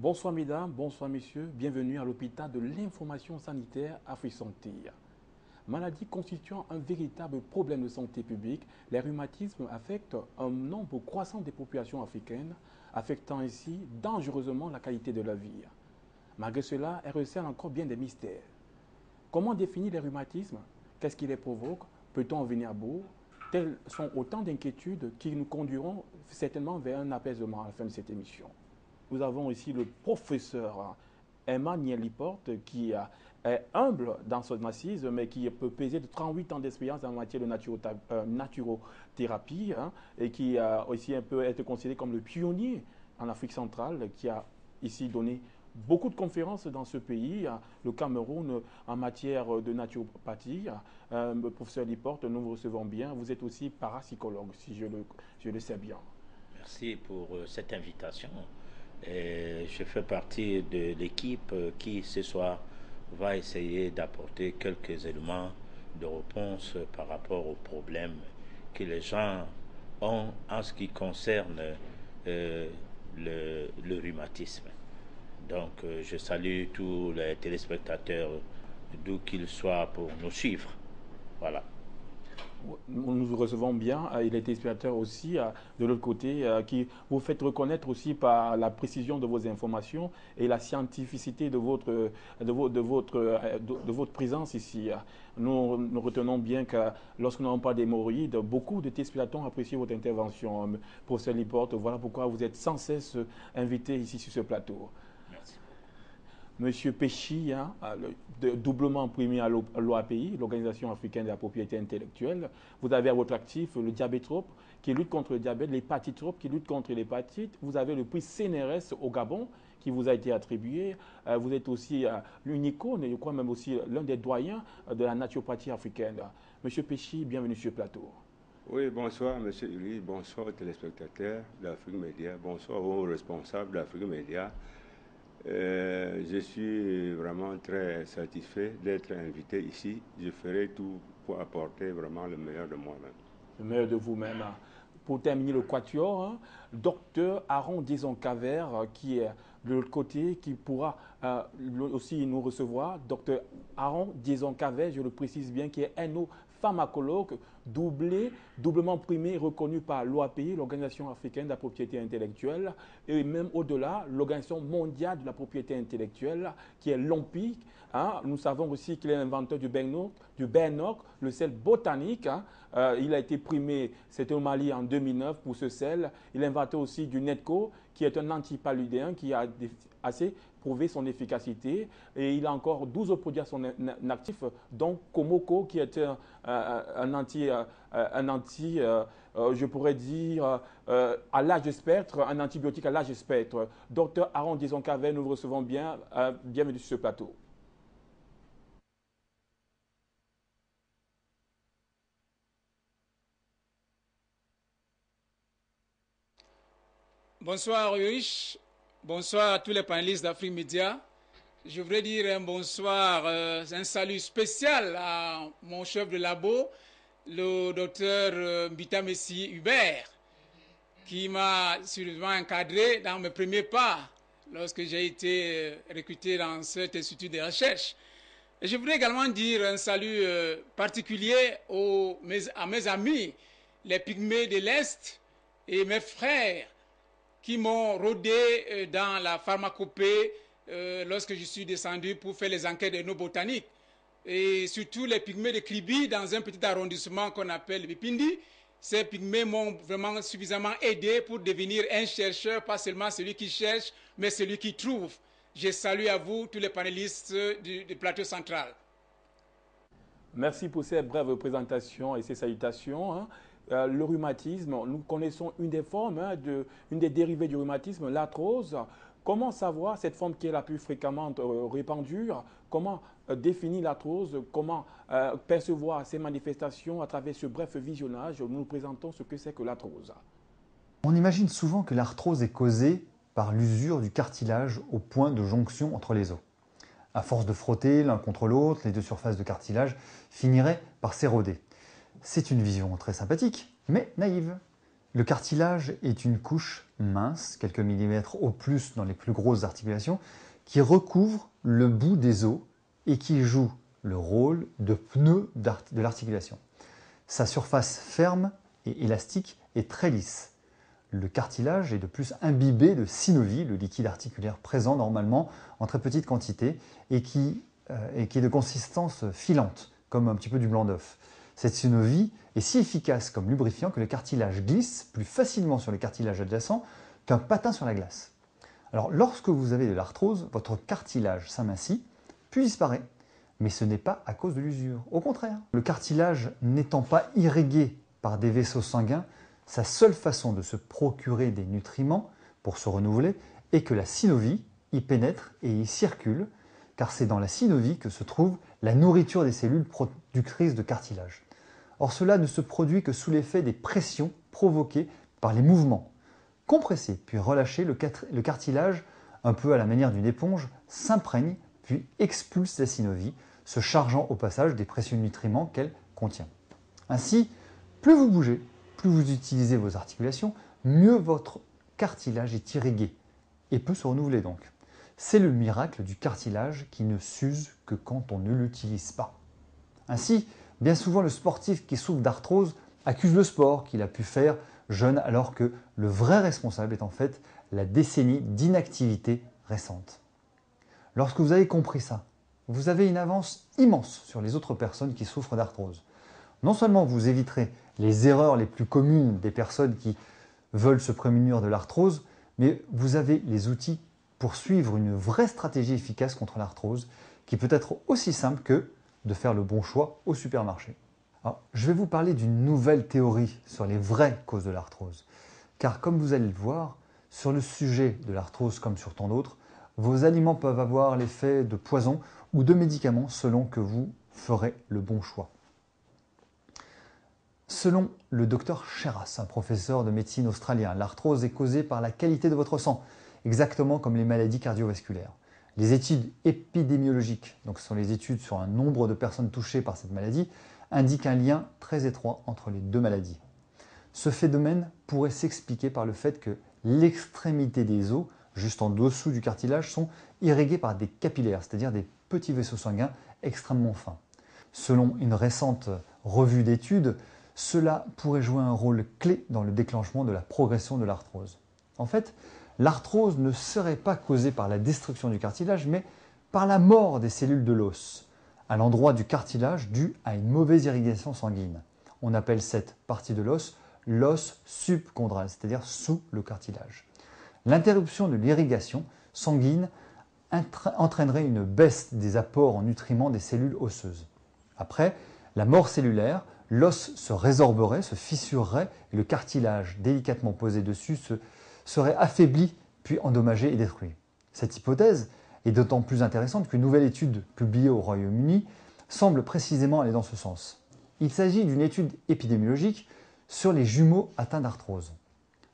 Bonsoir mesdames, bonsoir messieurs, bienvenue à l'hôpital de l'information sanitaire AfriSanté. Maladie constituant un véritable problème de santé publique, les rhumatismes affectent un nombre croissant des populations africaines, affectant ainsi dangereusement la qualité de la vie. Malgré cela, elles recèlent encore bien des mystères. Comment définir les rhumatismes? Qu'est-ce qui les provoque? Peut-on en venir à bout? Telles sont autant d'inquiétudes qui nous conduiront certainement vers un apaisement à la fin de cette émission. Nous avons ici le professeur Emmanuel Liporte qui est humble dans son assise, mais qui peut peser de 38 ans d'expérience en matière de naturothérapie et qui a aussi un peu été considéré comme le pionnier en Afrique centrale, qui a ici donné beaucoup de conférences dans ce pays, le Cameroun, en matière de naturopathie. Professeur Liporte, nous vous recevons bien. Vous êtes aussi parapsychologue, si je le sais bien. Merci pour cette invitation. Et je fais partie de l'équipe qui, ce soir, va essayer d'apporter quelques éléments de réponse par rapport aux problèmes que les gens ont en ce qui concerne le rhumatisme. Donc, je salue tous les téléspectateurs, d'où qu'ils soient, pour nous suivre. Voilà. Nous vous recevons bien. Il est inspirateur aussi, de l'autre côté, qui vous fait reconnaître aussi par la précision de vos informations et la scientificité de votre présence ici. Nous retenons bien que lorsque nous n'avons pas d'hémorroïdes, beaucoup de téléspectateurs ont apprécié votre intervention. Professeur Liporte, voilà pourquoi vous êtes sans cesse invité ici sur ce plateau. Monsieur Péchi, doublement primé à l'OAPI, l'Organisation africaine de la propriété intellectuelle. Vous avez à votre actif le diabétrope qui lutte contre le diabète, l'hépatitrope qui lutte contre l'hépatite. Vous avez le prix CNRS au Gabon qui vous a été attribué. Vous êtes aussi l'une icône, et je crois même aussi l'un des doyens de la naturopathie africaine. Monsieur Péchi, bienvenue sur le plateau. Oui, bonsoir Monsieur Uli, bonsoir aux téléspectateurs d'Afrique Média, bonsoir aux responsables d'Afrique Média. Je suis vraiment très satisfait d'être invité ici. Je ferai tout pour apporter vraiment le meilleur de moi-même. Le meilleur de vous-même. Pour terminer le quatuor, docteur Aaron Dizon-Caver, qui est de l'autre côté, qui pourra aussi nous recevoir. Docteur Aaron Dizon-Caver, je le précise bien, qui est pharmacologue, doublement primé, reconnu par l'OAPI, l'Organisation africaine de la propriété intellectuelle, et même au-delà, l'Organisation mondiale de la propriété intellectuelle, qui est l'OMPI. Nous savons aussi qu'il est l'inventeur du Bernoc, le sel botanique. Il a été primé, c'était au Mali en 2009 pour ce sel. Il a inventé aussi du Netco, qui est un antipaludéen qui a assez prouvé son efficacité. Et il a encore 12 autres produits à son actif, dont Komoko, qui est un anti, je pourrais dire, à l'âge spectre, un antibiotique à l'âge spectre. Docteur Aaron Dizon-Caver, nous vous recevons bien. Bienvenue sur ce plateau. Bonsoir Ulrich, bonsoir à tous les panélistes d'Afrique Média. Je voudrais dire un bonsoir, un salut spécial à mon chef de labo, le docteur Mbita Messi Hubert, qui m'a sérieusement encadré dans mes premiers pas lorsque j'ai été recruté dans cet institut de recherche. Et je voudrais également dire un salut particulier à mes amis, les pygmées de l'Est et mes frères, qui m'ont rôdé dans la pharmacopée lorsque je suis descendu pour faire les enquêtes botaniques. Et surtout les pygmées de Kribi dans un petit arrondissement qu'on appelle Bipindi. Ces pygmées m'ont vraiment suffisamment aidé pour devenir un chercheur, pas seulement celui qui cherche, mais celui qui trouve. Je salue à vous, tous les panélistes du plateau central. Merci pour ces brèves présentations et ces salutations. Le rhumatisme, nous connaissons une des formes, une des dérivées du rhumatisme, l'arthrose. Comment savoir cette forme qui est la plus fréquemment répandue? Comment définir l'arthrose? Comment percevoir ces manifestations à travers ce bref visionnage? Nous présentons ce que c'est que l'arthrose. On imagine souvent que l'arthrose est causée par l'usure du cartilage au point de jonction entre les os. À force de frotter l'un contre l'autre, les deux surfaces de cartilage finiraient par s'éroder. C'est une vision très sympathique, mais naïve. Le cartilage est une couche minces, quelques millimètres au plus dans les plus grosses articulations, qui recouvrent le bout des os et qui jouent le rôle de pneu de l'articulation. Sa surface ferme et élastique est très lisse. Le cartilage est de plus imbibé de synovie, le liquide articulaire présent normalement en très petite quantité et qui est de consistance filante, comme un petit peu du blanc d'œuf. Cette synovie est si efficace comme lubrifiant que le cartilage glisse plus facilement sur les cartilages adjacents qu'un patin sur la glace. Alors, lorsque vous avez de l'arthrose, votre cartilage s'amincit, puis disparaît. Mais ce n'est pas à cause de l'usure. Au contraire, le cartilage n'étant pas irrigué par des vaisseaux sanguins, sa seule façon de se procurer des nutriments pour se renouveler est que la synovie y pénètre et y circule, car c'est dans la synovie que se trouve la nourriture des cellules productrices de cartilage. Or, cela ne se produit que sous l'effet des pressions provoquées par les mouvements. Compressé puis relâché, le cartilage, un peu à la manière d'une éponge, s'imprègne puis expulse la synovie, se chargeant au passage des précieux nutriments qu'elle contient. Ainsi, plus vous bougez, plus vous utilisez vos articulations, mieux votre cartilage est irrigué et peut se renouveler donc. C'est le miracle du cartilage qui ne s'use que quand on ne l'utilise pas. Ainsi, bien souvent le sportif qui souffre d'arthrose accuse le sport qu'il a pu faire jeune alors que le vrai responsable est en fait la décennie d'inactivité récente. Lorsque vous avez compris ça, vous avez une avance immense sur les autres personnes qui souffrent d'arthrose. Non seulement vous éviterez les erreurs les plus communes des personnes qui veulent se prémunir de l'arthrose, mais vous avez les outils pour suivre une vraie stratégie efficace contre l'arthrose qui peut être aussi simple que de faire le bon choix au supermarché. Alors, je vais vous parler d'une nouvelle théorie sur les vraies causes de l'arthrose. Car comme vous allez le voir, sur le sujet de l'arthrose comme sur tant d'autres, vos aliments peuvent avoir l'effet de poison ou de médicaments selon que vous ferez le bon choix. Selon le docteur Sheras, un professeur de médecine australien, l'arthrose est causée par la qualité de votre sang, exactement comme les maladies cardiovasculaires. Les études épidémiologiques, donc ce sont les études sur un nombre de personnes touchées par cette maladie, indiquent un lien très étroit entre les deux maladies. Ce phénomène pourrait s'expliquer par le fait que l'extrémité des os, juste en dessous du cartilage, sont irrigués par des capillaires, c'est-à-dire des petits vaisseaux sanguins extrêmement fins. Selon une récente revue d'études, cela pourrait jouer un rôle clé dans le déclenchement de la progression de l'arthrose. En fait, l'arthrose ne serait pas causée par la destruction du cartilage, mais par la mort des cellules de l'os, à l'endroit du cartilage dû à une mauvaise irrigation sanguine. On appelle cette partie de l'os l'os subchondral, c'est-à-dire sous le cartilage. L'interruption de l'irrigation sanguine entraînerait une baisse des apports en nutriments des cellules osseuses. Après la mort cellulaire, l'os se résorberait, se fissurerait et le cartilage délicatement posé dessus serait affaibli puis endommagé et détruit. Cette hypothèse est d'autant plus intéressante qu'une nouvelle étude publiée au Royaume-Uni semble précisément aller dans ce sens. Il s'agit d'une étude épidémiologique sur les jumeaux atteints d'arthrose.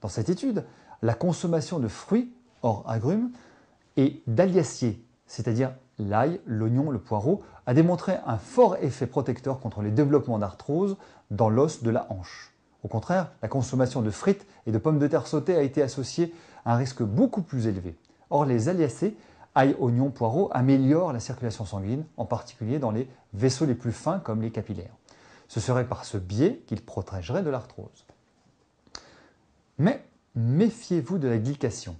Dans cette étude, la consommation de fruits, hors agrumes, et d'aliaciers, c'est-à-dire l'ail, l'oignon, le poireau, a démontré un fort effet protecteur contre les développements d'arthrose dans l'os de la hanche. Au contraire, la consommation de frites et de pommes de terre sautées a été associée à un risque beaucoup plus élevé. Or, les aliacés, ail, oignon, poireau, améliorent la circulation sanguine, en particulier dans les vaisseaux les plus fins comme les capillaires. Ce serait par ce biais qu'ils protégeraient de l'arthrose. Mais méfiez-vous de la glycation.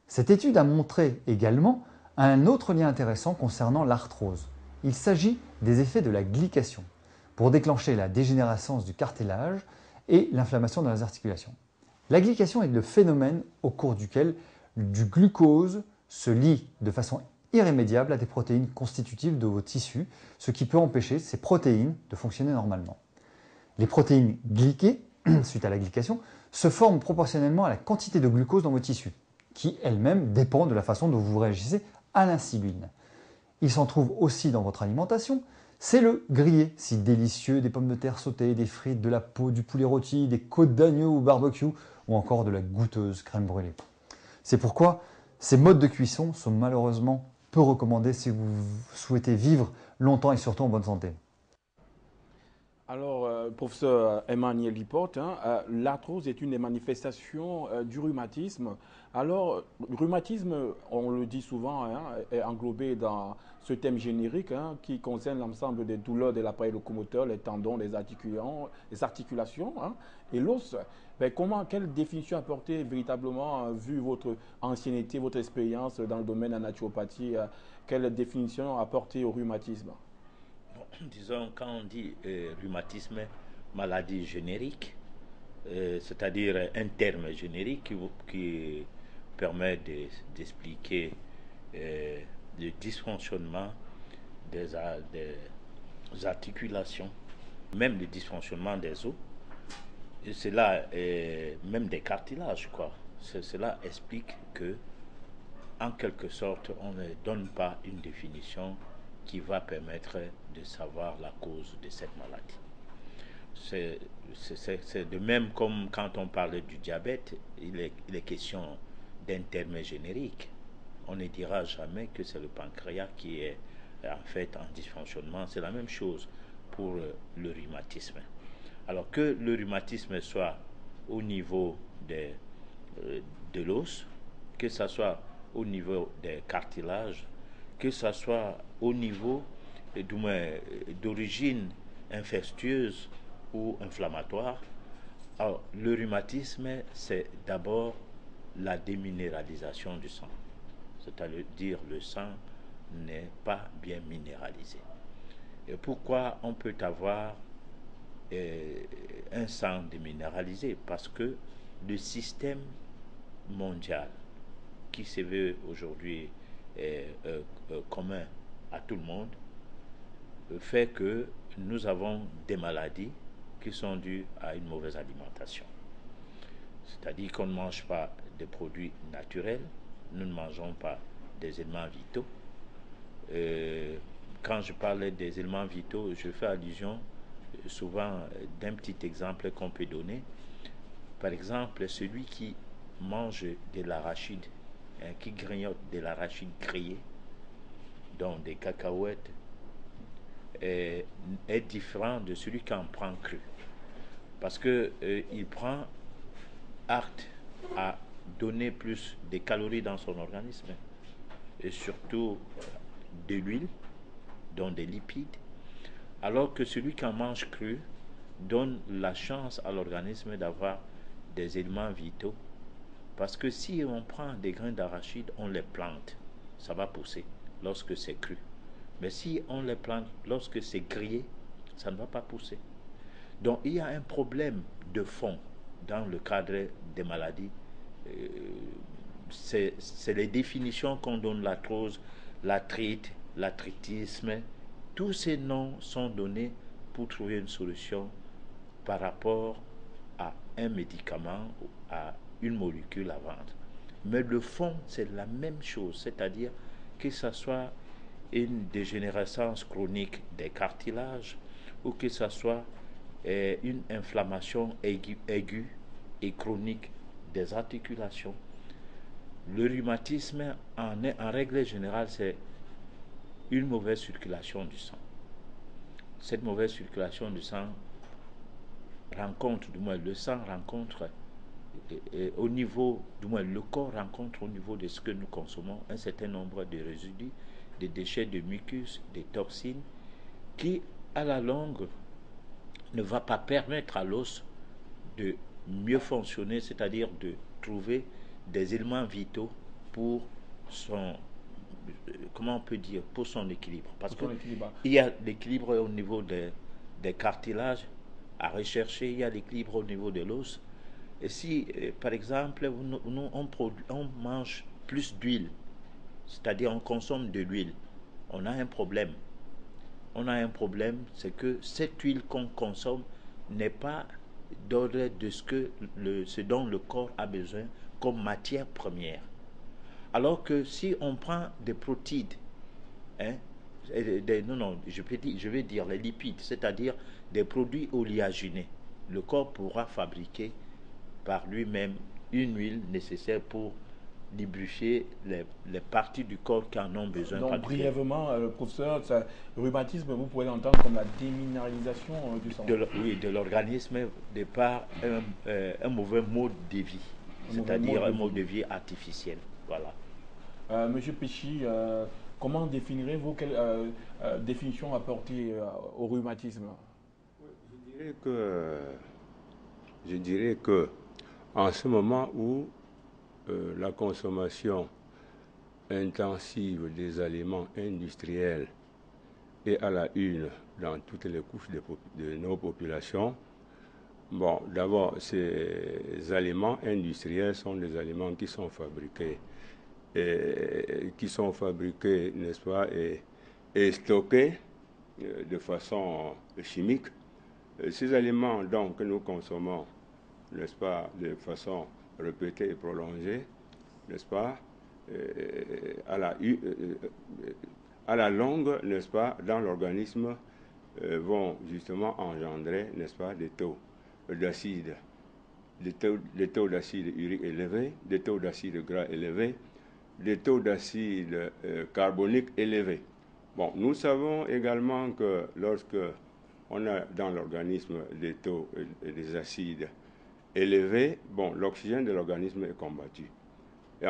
Cette étude a montré également un autre lien intéressant concernant l'arthrose. Il s'agit des effets de la glycation pour déclencher la dégénérescence du cartilage et l'inflammation dans les articulations. La glycation est le phénomène au cours duquel du glucose se lie de façon irrémédiable à des protéines constitutives de vos tissus, ce qui peut empêcher ces protéines de fonctionner normalement. Les protéines glyquées, suite à la glycation, se forment proportionnellement à la quantité de glucose dans vos tissus, qui elle-même dépend de la façon dont vous réagissez à l'insuline. Il s'en trouve aussi dans votre alimentation. C'est le grillé, si délicieux, des pommes de terre sautées, des frites, de la peau, du poulet rôti, des côtes d'agneau au barbecue ou encore de la goûteuse crème brûlée. C'est pourquoi ces modes de cuisson sont malheureusement peu recommandés si vous souhaitez vivre longtemps et surtout en bonne santé. Alors, professeur Emmanuel Liporte, l'arthrose est une des manifestations du rhumatisme. Alors, le rhumatisme, on le dit souvent, est englobé dans ce thème générique qui concerne l'ensemble des douleurs de l'appareil locomoteur, les tendons, les articulations et l'os. Ben, quelle définition apporter véritablement, vu votre ancienneté, votre expérience dans le domaine de la naturopathie, quelle définition apporter au rhumatisme? Disons, quand on dit rhumatisme, maladie générique, c'est-à-dire un terme générique qui permet d'expliquer le dysfonctionnement des articulations, même le dysfonctionnement des os, et cela même des cartilages, quoi. Cela explique que, en quelque sorte, on ne donne pas une définition qui va permettre de savoir la cause de cette maladie. C'est de même comme quand on parle du diabète, il est question d'un terme générique. On ne dira jamais que c'est le pancréas qui est en fait en dysfonctionnement. C'est la même chose pour le rhumatisme. Alors que le rhumatisme soit au niveau de l'os, que ce soit au niveau des cartilages, que ce soit au niveau d'origine infectieuse ou inflammatoire. Alors, le rhumatisme, c'est d'abord la déminéralisation du sang. C'est-à-dire le sang n'est pas bien minéralisé. Et pourquoi on peut avoir un sang déminéralisé? Parce que le système mondial qui se veut aujourd'hui commun à tout le monde fait que nous avons des maladies qui sont dues à une mauvaise alimentation. C'est-à-dire qu'on ne mange pas des produits naturels, nous ne mangeons pas des éléments vitaux. Quand je parle des éléments vitaux, je fais allusion souvent d'un petit exemple qu'on peut donner. Par exemple, celui qui mange de l'arachide, qui grignote de l'arachide grillé, donc des cacahuètes, est différent de celui qui en prend cru. Parce qu'il prend acte à donner plus de calories dans son organisme, et surtout de l'huile, donc des lipides, alors que celui qui en mange cru donne la chance à l'organisme d'avoir des éléments vitaux. Parce que si on prend des grains d'arachide, on les plante, ça va pousser lorsque c'est cru. Mais si on les plante lorsque c'est grillé, ça ne va pas pousser. Donc il y a un problème de fond dans le cadre des maladies. C'est les définitions qu'on donne: l'arthrose, l'arthrite, l'arthritisme. Tous ces noms sont donnés pour trouver une solution par rapport à un médicament ou à une molécule à vendre. Mais le fond, c'est la même chose, c'est-à-dire que ce soit une dégénérescence chronique des cartilages ou que ce soit une inflammation aiguë et chronique des articulations. Le rhumatisme, en règle générale, c'est une mauvaise circulation du sang. Cette mauvaise circulation du sang rencontre, du moins le sang rencontre au niveau, du moins le corps rencontre au niveau de ce que nous consommons un certain nombre de résidus, de déchets de mucus, des toxines, qui à la longue ne va pas permettre à l'os de mieux fonctionner, c'est-à-dire de trouver des éléments vitaux pour son, comment on peut dire, pour son équilibre. Parce qu'il y a l'équilibre au niveau des cartilages à rechercher, il y a l'équilibre au niveau de l'os. Et si, par exemple, on mange plus d'huile, c'est-à-dire on consomme de l'huile, on a un problème. On a un problème, c'est que cette huile qu'on consomme n'est pas d'ordre de ce dont le corps a besoin comme matière première. Alors que si on prend des protéines, je vais dire les lipides, c'est-à-dire des produits oléagineux, le corps pourra fabriquer par lui-même une huile nécessaire pour d'ébrucher les parties du corps qui en ont besoin. Donc, brièvement, professeur, le rhumatisme, vous pouvez l'entendre comme la déminéralisation du sang. Oui, de l'organisme, de par un mauvais mode de vie, c'est-à-dire un mode de vie artificiel. Voilà. Monsieur Péchy, comment définirez-vous, quelle définition apporter au rhumatisme? Je dirais que en ce moment où la consommation intensive des aliments industriels est à la une dans toutes les couches de nos populations, bon, d'abord, ces aliments industriels sont des aliments qui sont fabriqués, n'est-ce pas, et stockés de façon chimique. Ces aliments donc que nous consommons, n'est-ce pas, de façon répétée et prolongée, n'est-ce pas, à la longue, n'est-ce pas, dans l'organisme, vont justement engendrer, n'est-ce pas, des taux d'acide, des taux d'acide urique élevés, des taux d'acide gras élevés, des taux d'acide carbonique élevés. Bon, nous savons également que lorsque on a dans l'organisme des taux et des acides élevés, bon, l'oxygène de l'organisme est combattu. Et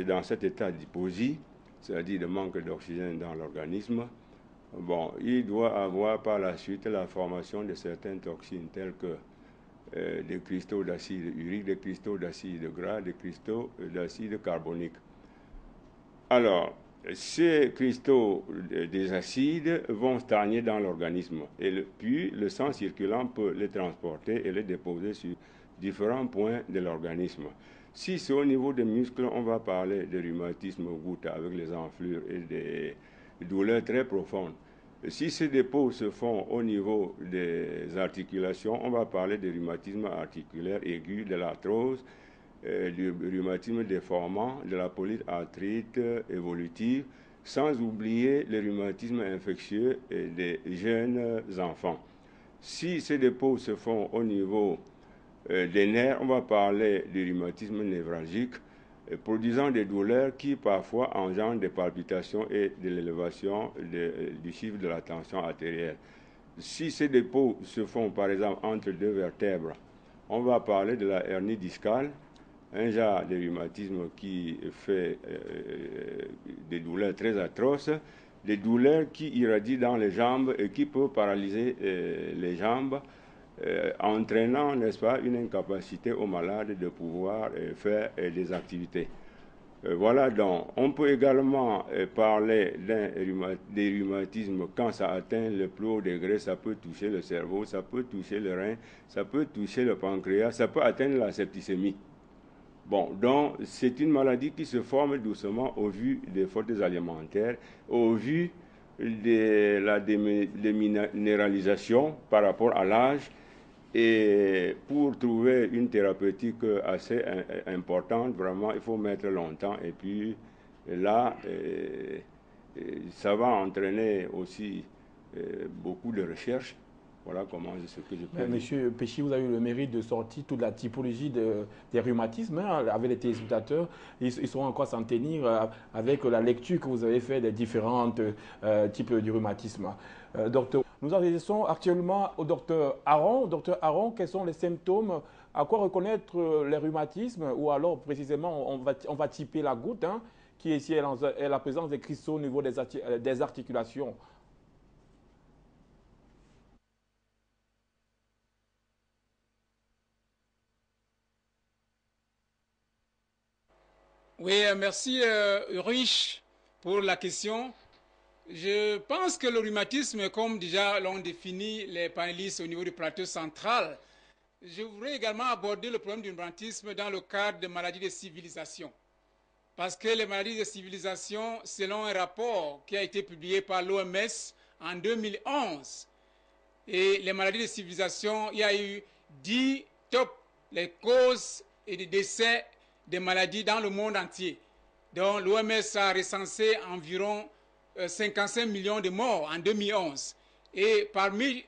dans cet état d'hypoxie, c'est-à-dire de manque d'oxygène dans l'organisme, bon, il doit avoir par la suite la formation de certaines toxines telles que des cristaux d'acide urique, des cristaux d'acide gras, des cristaux d'acide carbonique. Alors, ces cristaux des acides vont stagner dans l'organisme et puis le sang circulant peut les transporter et les déposer sur différents points de l'organisme. Si c'est au niveau des muscles, on va parler de rhumatisme goutte avec les enflures et des douleurs très profondes. Si ces dépôts se font au niveau des articulations, on va parler de rhumatisme articulaire aigu, de l'arthrose, du rhumatisme déformant, de la polyarthrite évolutive, sans oublier le rhumatisme infectieux des jeunes enfants. Si ces dépôts se font au niveau des nerfs, on va parler du rhumatisme névralgique, produisant des douleurs qui parfois engendrent des palpitations et de l'élévation du chiffre de la tension artérielle. Si ces dépôts se font par exemple entre deux vertèbres, on va parler de la hernie discale, un genre de rhumatisme qui fait des douleurs très atroces, des douleurs qui irradient dans les jambes et qui peuvent paralyser les jambes, entraînant, n'est-ce pas, une incapacité aux malades de pouvoir faire des activités. Voilà donc, on peut également parler des rhumatismes quand ça atteint le plus haut degré, ça peut toucher le cerveau, ça peut toucher le rein, ça peut toucher le pancréas, ça peut atteindre la septicémie. Bon, donc c'est une maladie qui se forme doucement au vu des fautes alimentaires, au vu de la déminéralisation par rapport à l'âge. Et pour trouver une thérapeutique assez importante, vraiment, il faut mettre longtemps. Et puis là, ça va entraîner aussi beaucoup de recherches. Voilà ce que je peux dire. Monsieur Péchy, vous avez eu le mérite de sortir toute la typologie des rhumatismes avec les téléspectateurs. Ils sauront encore s'en tenir avec la lecture que vous avez faite des différents types de rhumatisme. Docteur, nous adressons actuellement au docteur Aron. Docteur Aron, quels sont les symptômes? À quoi reconnaître les rhumatismes? Ou alors, précisément, on va typer la goutte, qui ici est la présence des cristaux au niveau des articulations. Oui, merci Rich pour la question. Je pense que le rhumatisme, comme déjà l'ont défini les panélistes au niveau du plateau central, je voudrais également aborder le problème du rhumatisme dans le cadre des maladies de civilisation. Parce que les maladies de civilisation, selon un rapport qui a été publié par l'OMS en 2011, et les maladies de civilisation, il y a eu 10 top les causes et les décès des maladies dans le monde entier. Donc l'OMS a recensé environ 55 millions de morts en 2011. Et parmi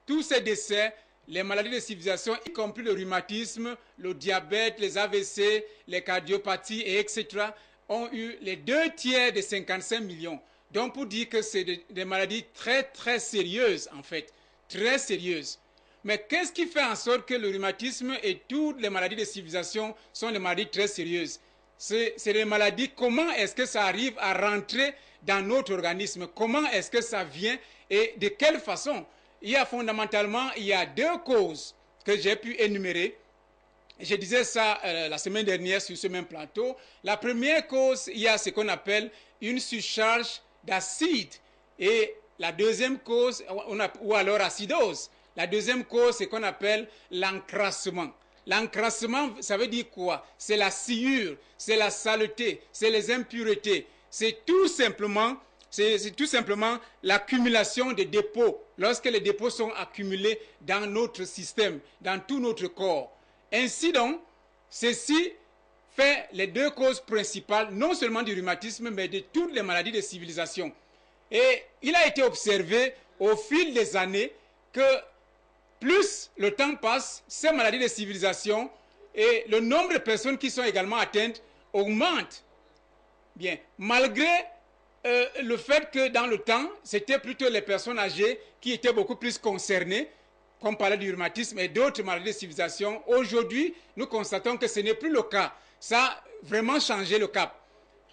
tous ces décès, les maladies de civilisation, y compris le rhumatisme, le diabète, les AVC, les cardiopathies, et etc., ont eu les 2/3 des 55 millions. Donc, pour dire que c'est des maladies très, très sérieuses, en fait, très sérieuses. Mais qu'est-ce qui fait en sorte que le rhumatisme et toutes les maladies de civilisation sont des maladies très sérieuses? C'est des maladies, comment est-ce que ça arrive à rentrer dans notre organisme? Comment est-ce que ça vient et de quelle façon? Il y a fondamentalement, il y a 2 causes que j'ai pu énumérer. Je disais ça la semaine dernière sur ce même plateau. La première cause, il y a ce qu'on appelle une surcharge d'acide. Et la deuxième cause, ou alors acidose. La deuxième cause, c'est qu'on appelle l'encrassement. L'encrassement, ça veut dire quoi? C'est la sciure, c'est la saleté, c'est les impuretés. C'est tout simplement l'accumulation des dépôts. Lorsque les dépôts sont accumulés dans notre système, dans tout notre corps. Ainsi donc, ceci fait les 2 causes principales, non seulement du rhumatisme, mais de toutes les maladies de civilisation. Et il a été observé au fil des années que plus le temps passe, ces maladies de civilisation et le nombre de personnes qui sont également atteintes augmente. Bien, malgré le fait que dans le temps, c'était plutôt les personnes âgées qui étaient beaucoup plus concernées, comme parlait du rhumatisme et d'autres maladies de civilisation. Aujourd'hui, nous constatons que ce n'est plus le cas. Ça a vraiment changé le cap.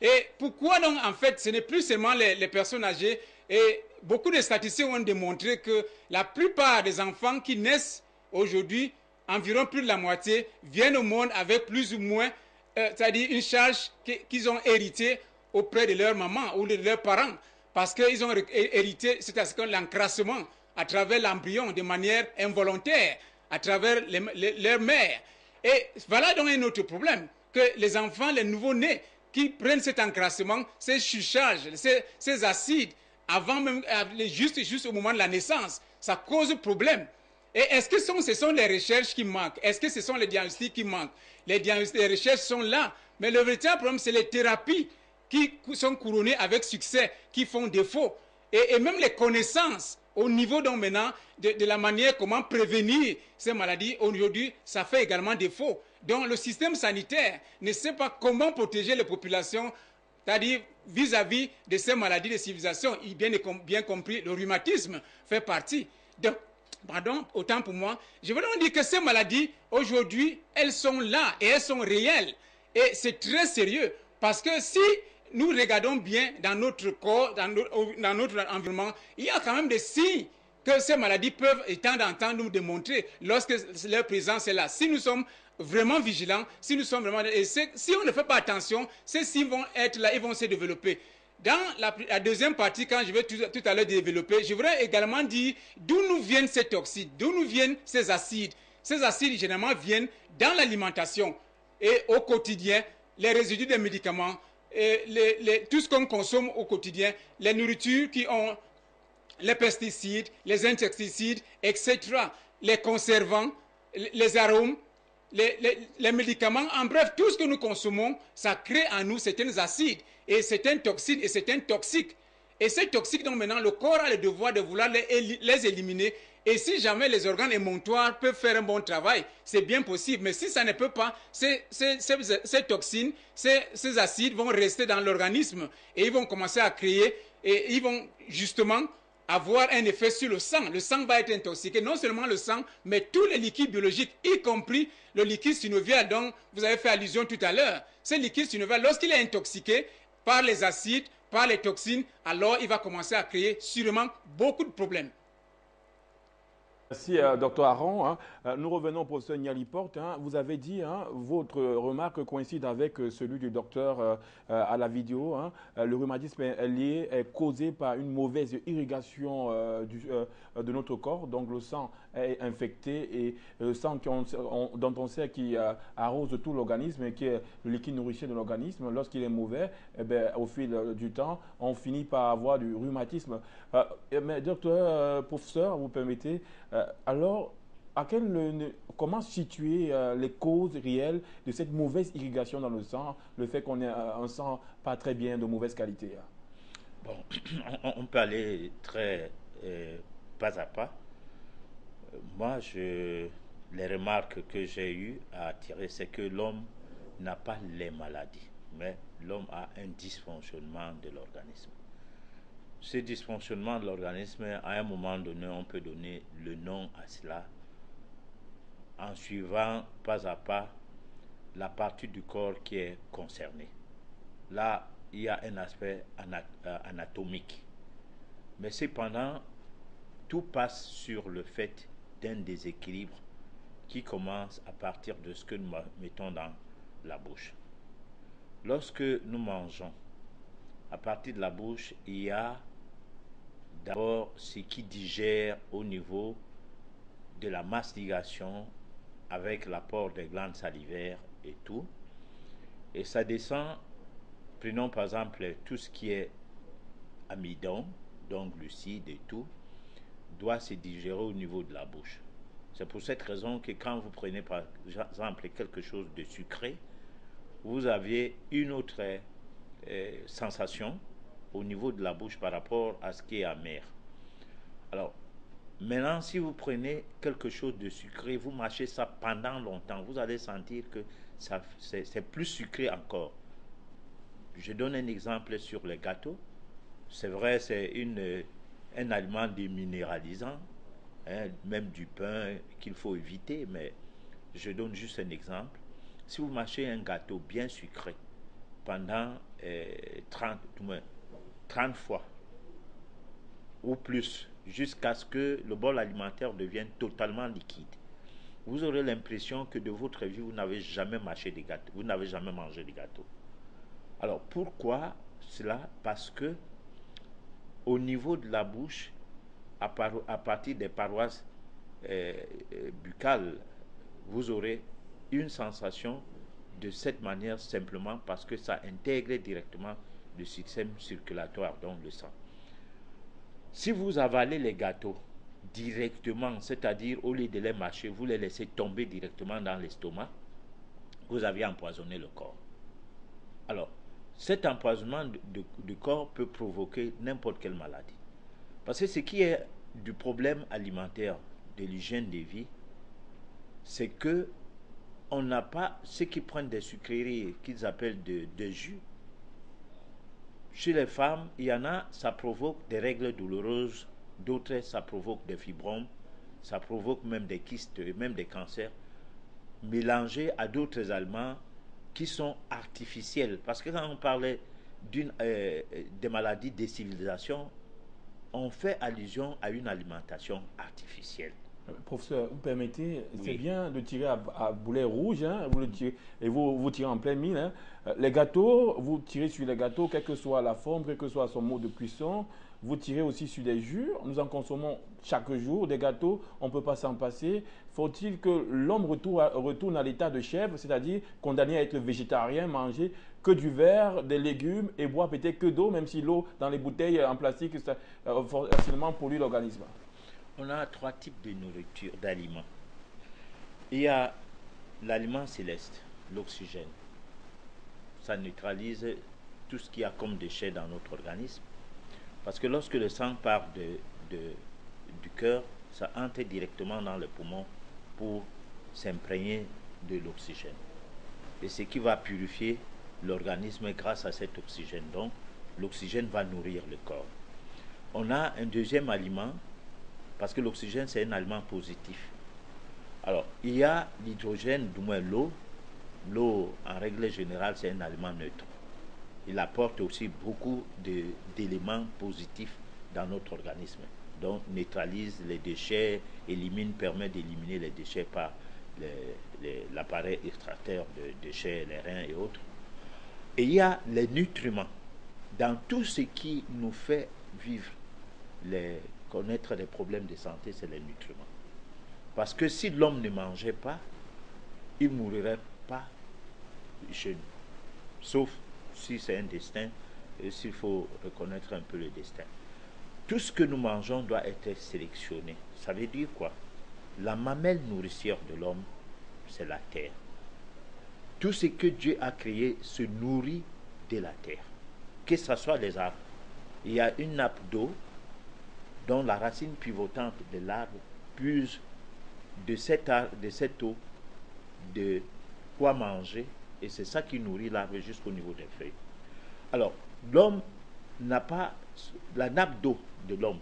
Et pourquoi donc, en fait, ce n'est plus seulement les personnes âgées. Et beaucoup de statistiques ont démontré que la plupart des enfants qui naissent aujourd'hui, environ plus de la moitié, viennent au monde avec plus ou moins, c'est-à-dire une charge qu'ils ont héritée auprès de leur maman ou de leurs parents. Parce qu'ils ont hérité, c'est-à-dire l'encrassement à travers l'embryon de manière involontaire, à travers leur mère. Et voilà donc un autre problème, que les enfants, les nouveaux-nés, qui prennent cet encrassement, ces surcharges, ces acides, avant même, juste au moment de la naissance, ça cause problème. Et est-ce que ce sont les recherches qui manquent? Est-ce que ce sont les diagnostics qui manquent? Les recherches sont là, mais le véritable problème, c'est les thérapies qui sont couronnées avec succès, qui font défaut. Et même les connaissances au niveau donc maintenant de la manière comment prévenir ces maladies, aujourd'hui, ça fait également défaut. Donc le système sanitaire ne sait pas comment protéger les populations, c'est-à-dire vis-à-vis de ces maladies de civilisation. Bien compris, le rhumatisme fait partie. Donc, pardon, autant pour moi, je veux donc dire que ces maladies, aujourd'hui, elles sont là et elles sont réelles. Et c'est très sérieux, parce que si nous regardons bien dans notre corps, dans notre environnement, il y a quand même des signes que ces maladies peuvent, de temps en temps, nous démontrer lorsque leur présence est là. Si nous sommes vraiment vigilants, si nous sommes vraiment... Et si on ne fait pas attention, ces signes vont être là, ils vont se développer. Dans la deuxième partie, quand je vais tout à l'heure développer, je voudrais également dire d'où nous viennent ces toxiques, d'où nous viennent ces acides. Ces acides, généralement, viennent dans l'alimentation et au quotidien, les résidus des médicaments, tout ce qu'on consomme au quotidien, les nourritures qui ont les pesticides, les insecticides, etc., les conservants, les arômes, les médicaments, en bref, tout ce que nous consommons, ça crée en nous certains acides, et certaines toxines, et certains toxiques. Et ces toxiques, donc maintenant, le corps a le devoir de vouloir les éliminer. Et si jamais les organes émonctoires peuvent faire un bon travail, c'est bien possible. Mais si ça ne peut pas, ces toxines, ces acides vont rester dans l'organisme et ils vont commencer à créer, et ils vont justement avoir un effet sur le sang. Le sang va être intoxiqué, non seulement le sang, mais tous les liquides biologiques, y compris le liquide synovial dont vous avez fait allusion tout à l'heure. Ce liquide synovial, lorsqu'il est intoxiqué par les acides, par les toxines, alors il va commencer à créer sûrement beaucoup de problèmes. Merci, Dr Aron. Nous revenons au professeur Niali Porte. Vous avez dit, votre remarque coïncide avec celui du docteur à la vidéo. Le rhumatisme est causé par une mauvaise irrigation de notre corps. Donc le sang est infecté et le sang dont on sait qu'il arrose tout l'organisme et qui est le liquide nourricier de l'organisme, lorsqu'il est mauvais, au fil du temps, on finit par avoir du rhumatisme. Mais docteur, professeur, vous permettez, alors, comment situer les causes réelles de cette mauvaise irrigation dans le sang, le fait qu'on ait un sang pas très bien, de mauvaise qualité? Bon, on peut aller très pas à pas. Moi, les remarques que j'ai eues à tirer, c'est que l'homme n'a pas les maladies, mais l'homme a un dysfonctionnement de l'organisme. Ce dysfonctionnement de l'organisme, à un moment donné, on peut donner le nom à cela en suivant pas à pas la partie du corps qui est concernée. Là, il y a un aspect anatomique. Mais cependant, tout passe sur le fait d'un déséquilibre qui commence à partir de ce que nous mettons dans la bouche. Lorsque nous mangeons, à partir de la bouche, il y a d'abord ce qui digère au niveau de la mastication avec l'apport des glandes salivaires et tout. Et ça descend, prenons par exemple tout ce qui est amidon, donc glucides et tout, doit se digérer au niveau de la bouche. C'est pour cette raison que quand vous prenez par exemple quelque chose de sucré, vous avez une autre sensation au niveau de la bouche par rapport à ce qui est amer. Alors, maintenant, si vous prenez quelque chose de sucré, vous mâchez ça pendant longtemps, vous allez sentir que c'est plus sucré encore. Je donne un exemple sur les gâteaux. C'est vrai, c'est un aliment déminéralisant, hein, même du pain qu'il faut éviter, mais je donne juste un exemple. Si vous mâchez un gâteau bien sucré pendant 30 fois ou plus, jusqu'à ce que le bol alimentaire devienne totalement liquide, vous aurez l'impression que de votre vie, vous n'avez jamais mâché des gâteaux, vous n'avez jamais mangé des gâteaux. Alors pourquoi cela? Parce que au niveau de la bouche, à partir des parois buccales, vous aurez une sensation de cette manière simplement parce que ça intègre directement le système circulatoire, donc le sang. Si vous avalez les gâteaux directement, c'est-à-dire au lieu de les mâcher, vous les laissez tomber directement dans l'estomac, vous avez empoisonné le corps. Alors, cet empoisonnement du corps peut provoquer n'importe quelle maladie. Parce que ce qui est du problème alimentaire de l'hygiène de vie, c'est que on n'a pas ceux qui prennent des sucreries qu'ils appellent de jus. Chez les femmes, il y en a, ça provoque des règles douloureuses, d'autres, ça provoque des fibromes, ça provoque même des kystes, même des cancers, mélangés à d'autres aliments qui sont artificiels. Parce que quand on parlait des maladies des civilisations, on fait allusion à une alimentation artificielle. Professeur, vous permettez, Oui. c'est bien de tirer à boulet rouge, hein, vous le tirez, et vous tirez en plein mille. Hein. Les gâteaux, vous tirez sur les gâteaux, quelle que soit la forme, quel que soit son mode de cuisson. Vous tirez aussi sur des jus. Nous en consommons chaque jour des gâteaux, on ne peut pas s'en passer. Faut-il que l'homme retourne à l'état de chèvre, c'est-à-dire condamné à être végétarien, manger que du verre, des légumes et boire peut-être que d'eau, même si l'eau dans les bouteilles en plastique facilement pollue l'organisme? On a 3 types de nourriture, d'aliments. Il y a l'aliment céleste, l'oxygène. Ça neutralise tout ce qu'il y a comme déchets dans notre organisme. Parce que lorsque le sang part du cœur, ça entre directement dans le poumon pour s'imprégner de l'oxygène. Et ce qui va purifier l'organisme grâce à cet oxygène. Donc, l'oxygène va nourrir le corps. On a un deuxième aliment, parce que l'oxygène, c'est un aliment positif. Alors, il y a l'hydrogène, du moins l'eau. L'eau, en règle générale, c'est un aliment neutre. Il apporte aussi beaucoup d'éléments positifs dans notre organisme. Donc, neutralise les déchets, permet d'éliminer les déchets par l'appareil extracteur de déchets, les reins et autres. Et il y a les nutriments. Dans tout ce qui nous fait vivre, connaître les problèmes de santé, c'est les nutriments. Parce que si l'homme ne mangeait pas, il ne mourrait pas jeune. Sauf si c'est un destin, et s'il faut reconnaître un peu le destin. Tout ce que nous mangeons doit être sélectionné. Ça veut dire quoi? La mamelle nourricière de l'homme, c'est la terre. Tout ce que Dieu a créé se nourrit de la terre. Que ce soit les arbres. Il y a une nappe d'eau dont la racine pivotante de l'arbre puise de cette eau de quoi manger, et c'est ça qui nourrit l'arbre jusqu'au niveau des feuilles. Alors, l'homme n'a pas la nappe d'eau de l'homme.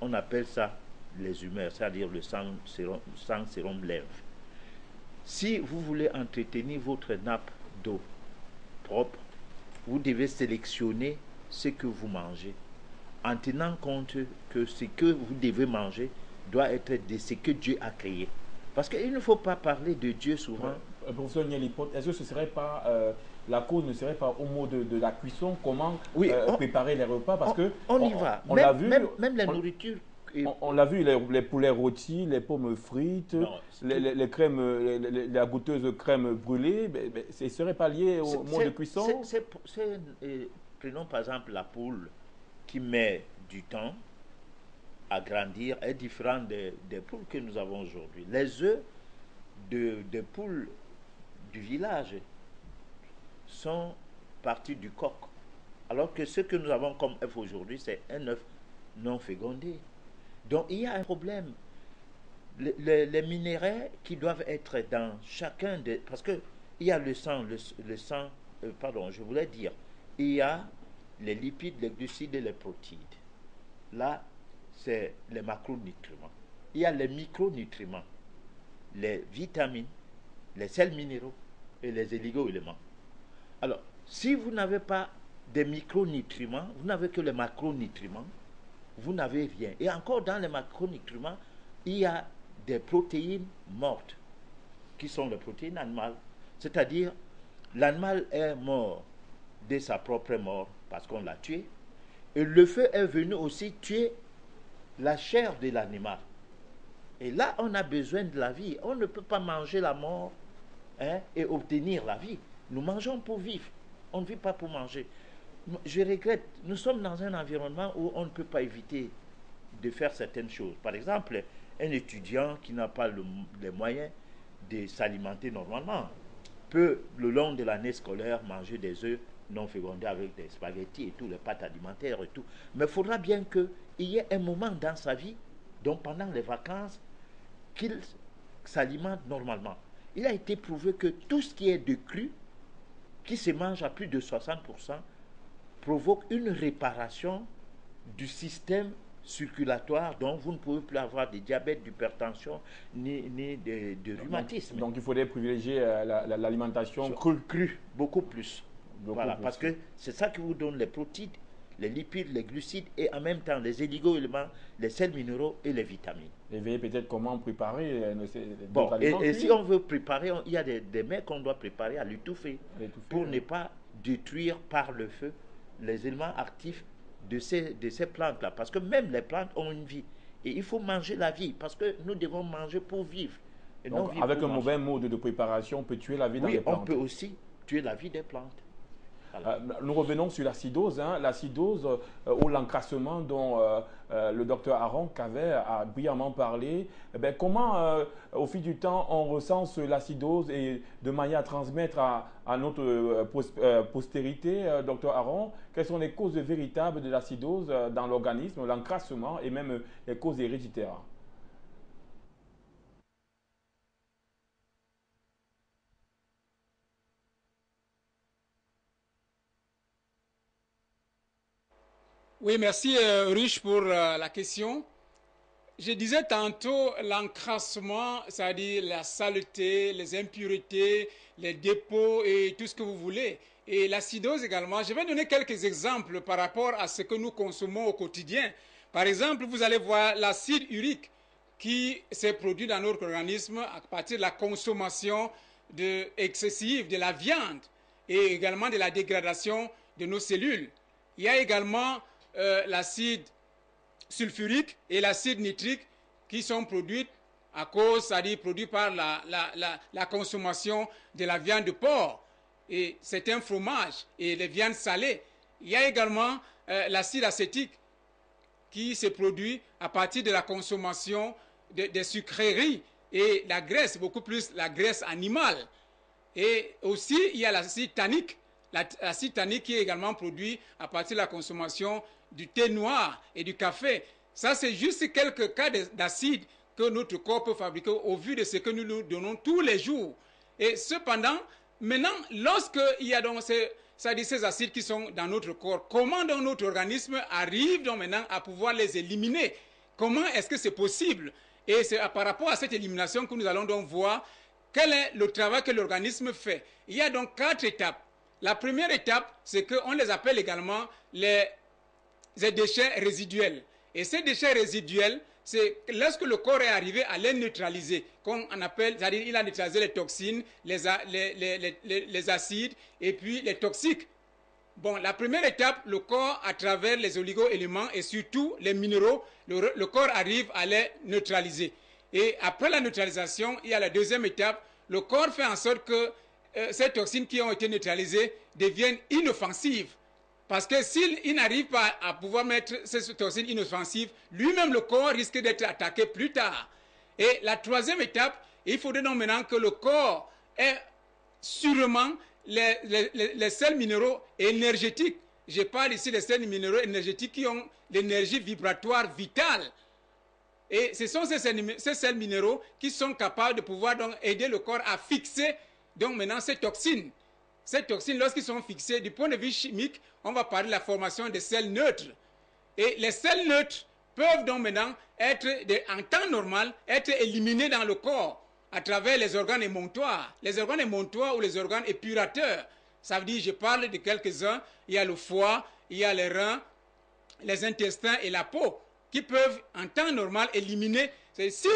On appelle ça les humeurs, c'est-à-dire le sang, sérum, lèvres. Si vous voulez entretenir votre nappe d'eau propre, vous devez sélectionner ce que vous mangez, en tenant compte que ce que vous devez manger doit être de ce que Dieu a créé. Parce qu'il ne faut pas parler de Dieu souvent. Professeur Nielipote, est-ce que ce serait pas la cause ne serait pas au mot de la cuisson, comment préparer les repas? Parce que on y va. On l'a vu, même la nourriture. On l'a vu, les poulets rôtis, les pommes frites, les crèmes, la goûteuse crème brûlée, ce ne serait pas lié au mot de cuisson? Prenons par exemple la poule qui met du temps à grandir, est différente des poules que nous avons aujourd'hui. Les œufs de poules du village sont partis du coq, alors que ce que nous avons comme œuf aujourd'hui, c'est un œuf non fécondé. Donc il y a un problème. Les minéraux qui doivent être dans chacun des... Parce qu'il y a le sang, je voulais dire, il y a les lipides, les glucides et les protéines. Là, c'est les macronutriments. Il y a les micronutriments, les vitamines, les sels minéraux et les oligo-éléments. Alors, si vous n'avez pas des micronutriments, vous n'avez que les macronutriments, vous n'avez rien. Et encore dans les macronutriments, il y a des protéines mortes, qui sont les protéines animales. C'est-à-dire, l'animal est mort de sa propre mort, parce qu'on l'a tué. Et le feu est venu aussi tuer la chair de l'animal. Et là, on a besoin de la vie. On ne peut pas manger la mort et obtenir la vie. Nous mangeons pour vivre. On ne vit pas pour manger. Je regrette, nous sommes dans un environnement où on ne peut pas éviter de faire certaines choses. Par exemple, un étudiant qui n'a pas les moyens de s'alimenter normalement peut, le long de l'année scolaire, manger des œufs non fécondés avec des spaghettis et tout, les pâtes alimentaires et tout. Mais il faudra bien qu'il y ait un moment dans sa vie, donc pendant les vacances, qu'il s'alimente normalement. Il a été prouvé que tout ce qui est de cru, qui se mange à plus de 60%, provoque une réparation du système circulatoire, dont vous ne pouvez plus avoir de diabète, d'hypertension, ni de rhumatisme. Donc il faudrait privilégier l'alimentation crue, beaucoup plus. Voilà, parce que c'est ça qui vous donne les protéines, les lipides, les glucides et en même temps les oligo-éléments, les sels minéraux et les vitamines. Et veillez peut-être comment préparer et si on veut préparer, il y a des mets qu'on doit préparer à l'étouffer pour ne pas détruire par le feu les éléments actifs de ces plantes-là. Parce que même les plantes ont une vie. Et il faut manger la vie, parce que nous devons manger pour vivre. Et donc, avec un mauvais mode de préparation, on peut tuer la vie dans les plantes. Oui, on peut aussi tuer la vie des plantes. Nous revenons sur l'acidose, l'acidose ou l'encrassement dont le docteur Aaron Kaver a brillamment parlé. Comment, au fil du temps, on recense l'acidose et de manière à transmettre à notre postérité, docteur Aaron, quelles sont les causes véritables de l'acidose dans l'organisme, l'encrassement et même les causes héréditaires? Oui, merci Rich pour la question. Je disais tantôt l'encrassement, c'est-à-dire la saleté, les impuretés, les dépôts et tout ce que vous voulez. Et l'acidose également. Je vais donner quelques exemples par rapport à ce que nous consommons au quotidien. Par exemple, vous allez voir l'acide urique qui s'est produit dans notre organisme à partir de la consommation excessive de la viande et également de la dégradation de nos cellules. Il y a également l'acide sulfurique et l'acide nitrique qui sont produits à cause, c'est-à-dire produits par la consommation de la viande de porc et certains fromages et les viandes salées. Il y a également l'acide acétique qui se produit à partir de la consommation des sucreries et la graisse, beaucoup plus la graisse animale. Et aussi, il y a l'acide tannique. L'acide tannique qui est également produit à partir de la consommation du thé noir et du café. Ça, c'est juste quelques cas d'acide que notre corps peut fabriquer au vu de ce que nous nous donnons tous les jours. Et cependant, maintenant, lorsqu'il y a donc ces acides qui sont dans notre corps, comment donc notre organisme arrive donc maintenant à pouvoir les éliminer? Comment est-ce que c'est possible? Et c'est par rapport à cette élimination que nous allons donc voir quel est le travail que l'organisme fait. Il y a donc 4 étapes. La première étape, c'est qu'on les appelle également les déchets résiduels. Et ces déchets résiduels, c'est lorsque le corps est arrivé à les neutraliser, qu'on appelle, c'est-à-dire il a neutralisé les toxines, les acides et puis les toxiques. Bon, la première étape, le corps, à travers les oligo-éléments et surtout les minéraux, le corps arrive à les neutraliser. Et après la neutralisation, il y a la deuxième étape, le corps fait en sorte que ces toxines qui ont été neutralisées deviennent inoffensives. Parce que s'il n'arrive pas à pouvoir mettre ces toxines inoffensives, lui-même le corps risque d'être attaqué plus tard. Et la troisième étape, il faudrait donc maintenant que le corps ait sûrement les sels minéraux énergétiques. Je parle ici des sels minéraux énergétiques qui ont l'énergie vibratoire vitale. Et ce sont ces sels minéraux qui sont capables de pouvoir donc aider le corps à fixer donc maintenant ces toxines. Ces toxines, lorsqu'ils sont fixés, du point de vue chimique, on va parler de la formation des sels neutres. Et les sels neutres peuvent donc maintenant être, en temps normal, être éliminés dans le corps à travers les organes émonctoires. Les organes émonctoires ou les organes épurateurs. Ça veut dire, je parle de quelques-uns, il y a le foie, il y a les reins, les intestins et la peau, qui peuvent en temps normal éliminer. Si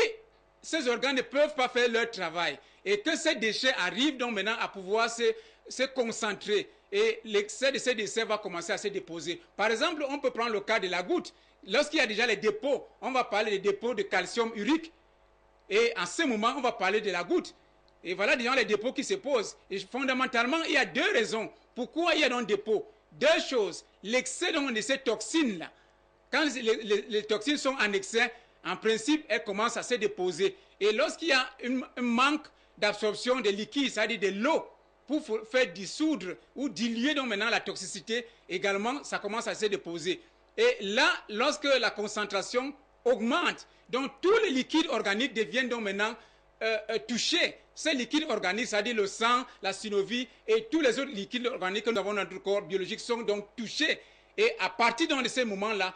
ces organes ne peuvent pas faire leur travail et que ces déchets arrivent donc maintenant à pouvoir se concentrer et l'excès de ces déchets va commencer à se déposer. Par exemple, on peut prendre le cas de la goutte. Lorsqu'il y a déjà les dépôts, on va parler des dépôts de calcium urique et en ce moment, on va parler de la goutte. Et voilà déjà les dépôts qui se posent. Et fondamentalement, il y a 2 raisons. Pourquoi il y a donc dépôt? 2 choses. L'excès de ces toxines-là. Quand les toxines sont en excès, en principe, elles commencent à se déposer. Et lorsqu'il y a un manque d'absorption des liquides, c'est-à-dire de l'eau, pour faire dissoudre ou diluer donc maintenant la toxicité, également, ça commence à se déposer. Et là, lorsque la concentration augmente, donc tous les liquides organiques deviennent donc maintenant touchés. Ces liquides organiques, c'est-à-dire le sang, la synovie et tous les autres liquides organiques que nous avons dans notre corps biologique sont donc touchés. Et à partir de ces moments-là,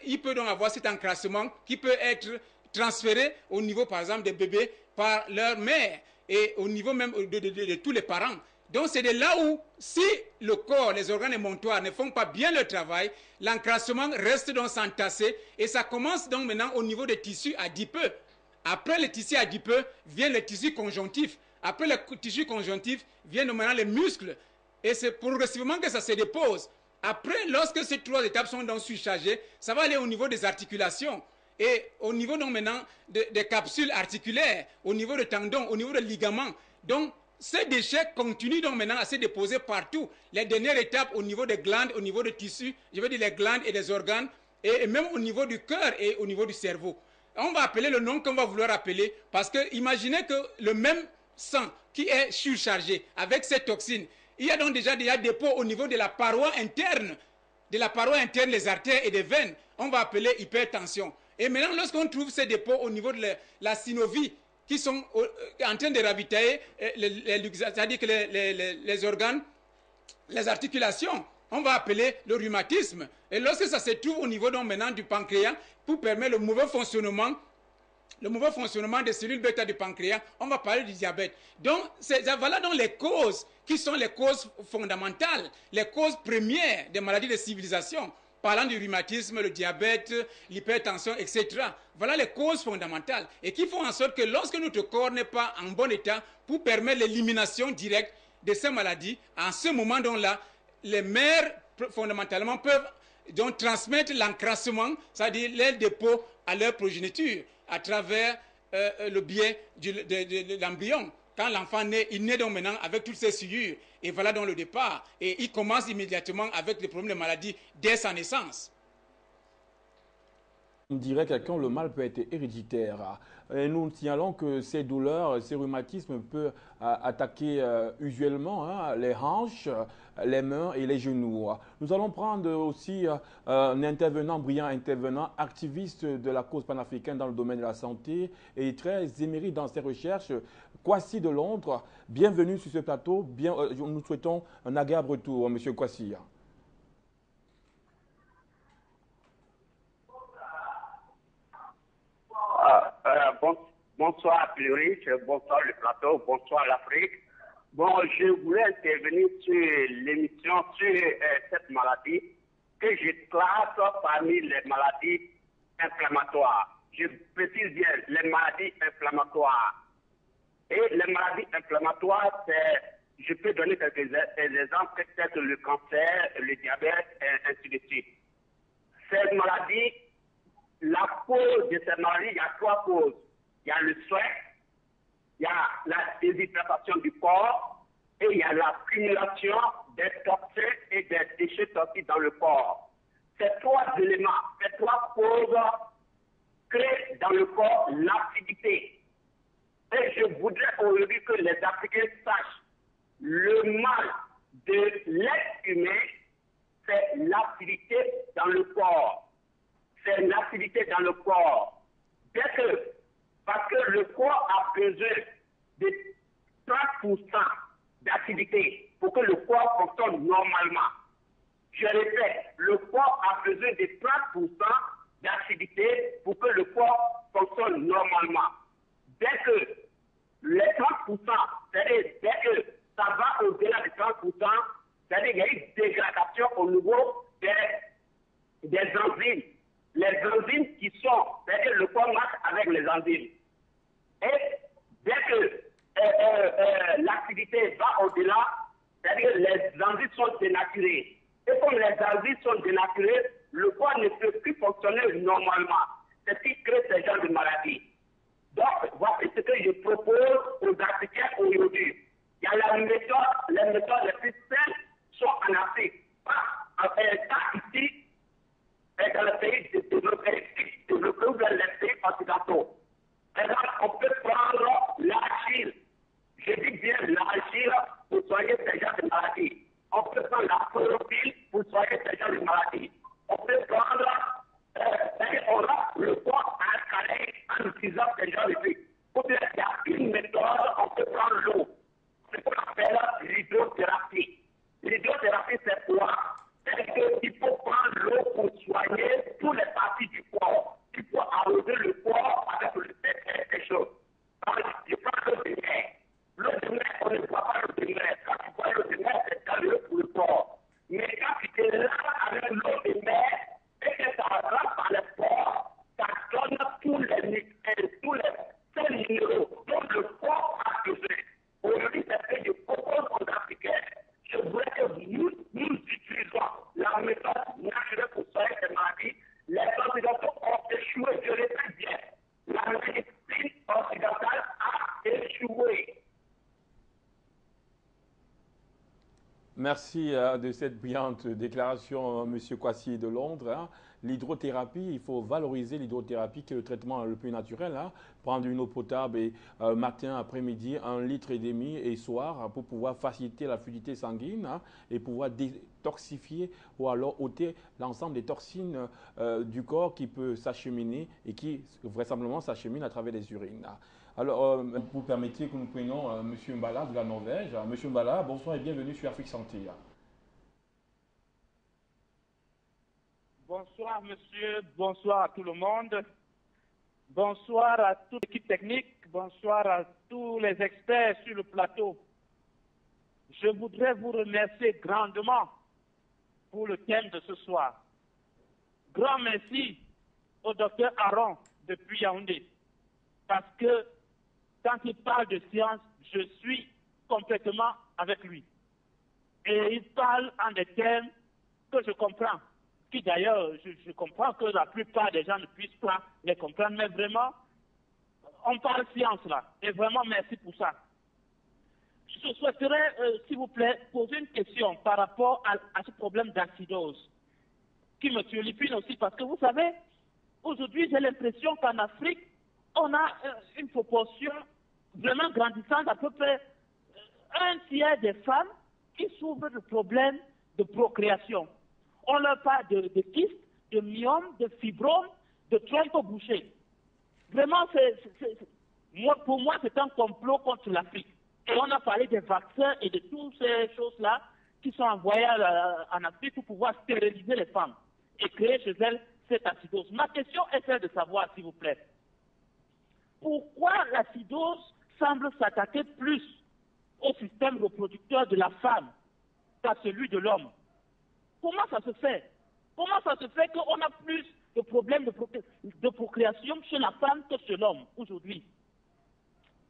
il peut donc avoir cet encrassement qui peut être transféré au niveau, par exemple, des bébés par leur mère et au niveau même de tous les parents. Donc c'est de là où, si le corps, les organes émonctoires ne font pas bien leur travail, l'encrassement reste donc s'entasser et ça commence donc maintenant au niveau des tissus adipeux. Après les tissus adipeux, vient le tissu conjonctif. Après le tissu conjonctif, viennent maintenant les muscles. Et c'est progressivement que ça se dépose. Après, lorsque ces 3 étapes sont donc surchargées, ça va aller au niveau des articulations. Et au niveau donc maintenant des capsules articulaires, au niveau des tendons, au niveau des ligaments. Donc, ces déchets continuent donc maintenant à se déposer partout. Les dernières étapes au niveau des glandes, au niveau des tissus, je veux dire les glandes et les organes, et même au niveau du cœur et au niveau du cerveau. On va appeler le nom qu'on va vouloir appeler, parce que imaginez que le même sang qui est surchargé avec ces toxines, il y a donc déjà des dépôts au niveau de la paroi interne, les artères et des veines. On va appeler hypertension. Et maintenant, lorsqu'on trouve ces dépôts au niveau de la synovie, qui sont en train de ravitailler, c'est-à-dire que les organes, les articulations, on va appeler le rhumatisme. Et lorsque ça se trouve au niveau donc maintenant du pancréas, pour permettre le mauvais fonctionnement des cellules bêta du pancréas, on va parler du diabète. Donc, voilà donc les causes qui sont les causes fondamentales, les causes premières des maladies de civilisation. Parlant du rhumatisme, le diabète, l'hypertension, etc. Voilà les causes fondamentales et qui font en sorte que lorsque notre corps n'est pas en bon état pour permettre l'élimination directe de ces maladies, en ce moment là, les mères fondamentalement peuvent donc transmettre l'encrassement, c'est-à-dire les dépôts à leur progéniture à travers le biais de l'embryon. Quand l'enfant naît, il naît donc maintenant avec toutes ces souillures. Et voilà donc le départ. Et il commence immédiatement avec les problèmes de maladie dès sa naissance. On dirait que quand le mal peut être héréditaire. Et nous signalons que ces douleurs, ces rhumatismes peuvent attaquer usuellement les hanches, les mains et les genoux. Nous allons prendre aussi un intervenant, brillant intervenant, activiste de la cause panafricaine dans le domaine de la santé et très émérite dans ses recherches, Kwasi de Londres. Bienvenue sur ce plateau. Nous souhaitons un agréable retour, Monsieur Kwasi. Bonsoir Pluric, bonsoir le plateau, bonsoir l'Afrique. Bon, je voulais intervenir sur l'émission sur cette maladie que je classe parmi les maladies inflammatoires. Je précise bien les maladies inflammatoires. Et les maladies inflammatoires, je peux donner quelques exemples, peut-être le cancer, le diabète, et ainsi de suite. Ces maladies, la cause de ces maladies, il y a trois causes. Il y a le stress, il y a la déshydratation du corps et il y a l'accumulation des toxines et des déchets toxiques dans le corps. Ces trois éléments, ces trois causes créent dans le corps l'acidité. Et je voudrais aujourd'hui que les Africains sachent le mal de l'être humain, c'est l'acidité dans le corps. C'est l'acidité dans le corps. Parce que le corps a besoin de 30% d'acidité pour que le corps fonctionne normalement. Je répète, le corps a besoin de 30% d'acidité pour que le corps fonctionne normalement. Dès que les 30%, c'est-à-dire dès que ça va au-delà de 30%, c'est-à-dire qu'il y a une dégradation au niveau des enzymes. Les enzymes qui sont, c'est-à-dire le corps marche avec les enzymes. Et dès que l'activité va au-delà, c'est-à-dire les enzymes sont dénaturées. Et comme les enzymes sont dénaturées, le corps ne peut plus fonctionner normalement. C'est ce qui crée ce genre de maladie. Donc, voici ce que je propose aux Africains aujourd'hui. Il y a les méthodes les plus simples sont en Afrique. Pas ici, et dans les pays développés ou dans les pays occidentaux. Par exemple, on peut prendre l'argile. Je dis bien l'argile pour soigner ces gens de maladies. On peut prendre la chlorophylle pour soigner ces gens de maladies. On peut prendre, on a le corps alcalin en utilisant ces gens de vie. Ou bien il y a une méthode, on peut prendre l'eau. C'est ce qu'on appelle l'hydrothérapie. L'hydrothérapie, c'est quoi? C'est qu'il faut prendre l'eau pour soigner toutes les parties du corps. Il faut arroser le corps avec des choses. Je prends l'eau de mer. L'eau de mer, on ne voit pas l'eau de mer. Quand tu vois l'eau de mer, c'est dangereux pour le corps. Mais quand tu te laves avec l'eau de mer et que ça rentre par le corps, ça donne tous les sels minéraux dont le corps a besoin. Aujourd'hui, c'est ce que je propose aux Africains. Je voudrais que nous utilisons la méthode naturelle pour soigner ces maladies. Les occidentaux ont échoué, je le répète bien. La médecine occidentale a échoué. Merci de cette brillante déclaration, M. Kwasi de Londres. L'hydrothérapie, il faut valoriser l'hydrothérapie qui est le traitement le plus naturel. Prendre une eau potable et matin, après-midi, 1,5 litre et soir pour pouvoir faciliter la fluidité sanguine et pouvoir détoxifier ou alors ôter l'ensemble des toxines du corps qui peut s'acheminer et qui vraisemblablement s'achemine à travers les urines. Alors, vous permettez que nous prenions M. Mbala de la Norvège. M. Mbala, bonsoir et bienvenue sur Afrique Santé. Bonsoir monsieur, bonsoir à tout le monde, bonsoir à toute l'équipe technique, bonsoir à tous les experts sur le plateau. Je voudrais vous remercier grandement pour le thème de ce soir. Grand merci au docteur Aron depuis Yaoundé, parce que quand il parle de science, je suis complètement avec lui. Et il parle en des termes que je comprends. Qui d'ailleurs, je comprends que la plupart des gens ne puissent pas les comprendre, mais vraiment, on parle science là, et vraiment merci pour ça. Je souhaiterais, s'il vous plaît, poser une question par rapport à ce problème d'acidose, qui me turlupine aussi, parce que vous savez, aujourd'hui, j'ai l'impression qu'en Afrique, on a une proportion vraiment grandissante, à peu près un tiers des femmes qui souffrent de problèmes de procréation. On leur parle de kystes, de myomes, de fibromes, de trompes bouchées. Vraiment, pour moi, c'est un complot contre l'Afrique. Et on a parlé des vaccins et de toutes ces choses-là qui sont envoyées en Afrique pour pouvoir stériliser les femmes et créer chez elles cette acidose. Ma question est celle de savoir, s'il vous plaît, pourquoi l'acidose semble s'attaquer plus au système reproducteur de la femme qu'à celui de l'homme? Comment ça se fait? Comment ça se fait qu'on a plus de problèmes de procréation chez la femme que chez l'homme aujourd'hui?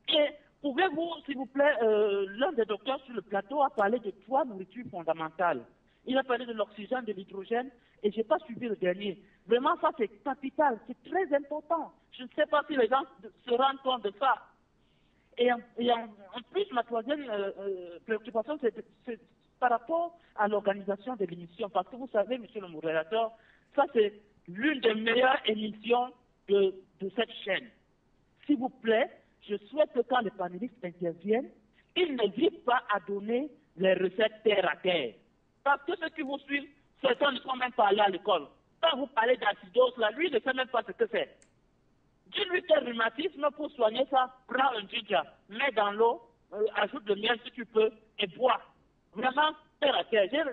Et pouvez-vous, s'il vous plaît, l'un des docteurs sur le plateau a parlé de 3 nourritures fondamentales. Il a parlé de l'oxygène, de l'hydrogène, et je n'ai pas suivi le dernier. Vraiment, ça c'est capital, c'est très important. Je ne sais pas si les gens se rendent compte de ça. Et en plus, ma troisième préoccupation, c'est par rapport à l'organisation de l'émission. Parce que vous savez, monsieur le modérateur, ça c'est l'une des meilleures émissions de cette chaîne. S'il vous plaît, je souhaite que quand les panélistes interviennent, ils n'hésitent pas à donner les recettes terre à terre. Parce que ceux qui vous suivent, certains ne sont même pas allés à l'école. Quand vous parlez d'acidose, là, lui ne sait même pas ce que c'est. Dis-lui quel rhumatisme, pour soigner ça, prends un ginger, mets dans l'eau, ajoute le miel si tu peux, et bois. Vraiment, terre à terre.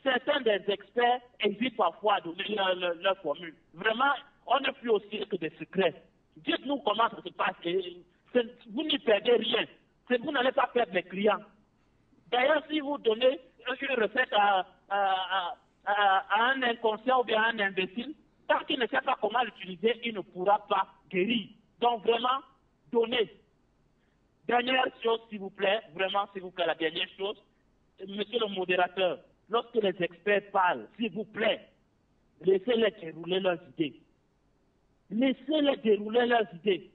Certains des experts hésitent parfois à donner leur formule. Vraiment, on n'est plus aussi que des secrets. Dites-nous comment ça se passe. Vous n'y perdez rien. Vous n'allez pas perdre les clients. D'ailleurs, si vous donnez une recette à un inconscient ou bien à un imbécile, tant qu'il ne sait pas comment l'utiliser, il ne pourra pas guérir. Donc vraiment, donnez. Dernière chose, s'il vous plaît, vraiment, s'il vous plaît, la dernière chose, monsieur le modérateur, lorsque les experts parlent, s'il vous plaît, laissez-les dérouler leurs idées. Laissez-les dérouler leurs idées.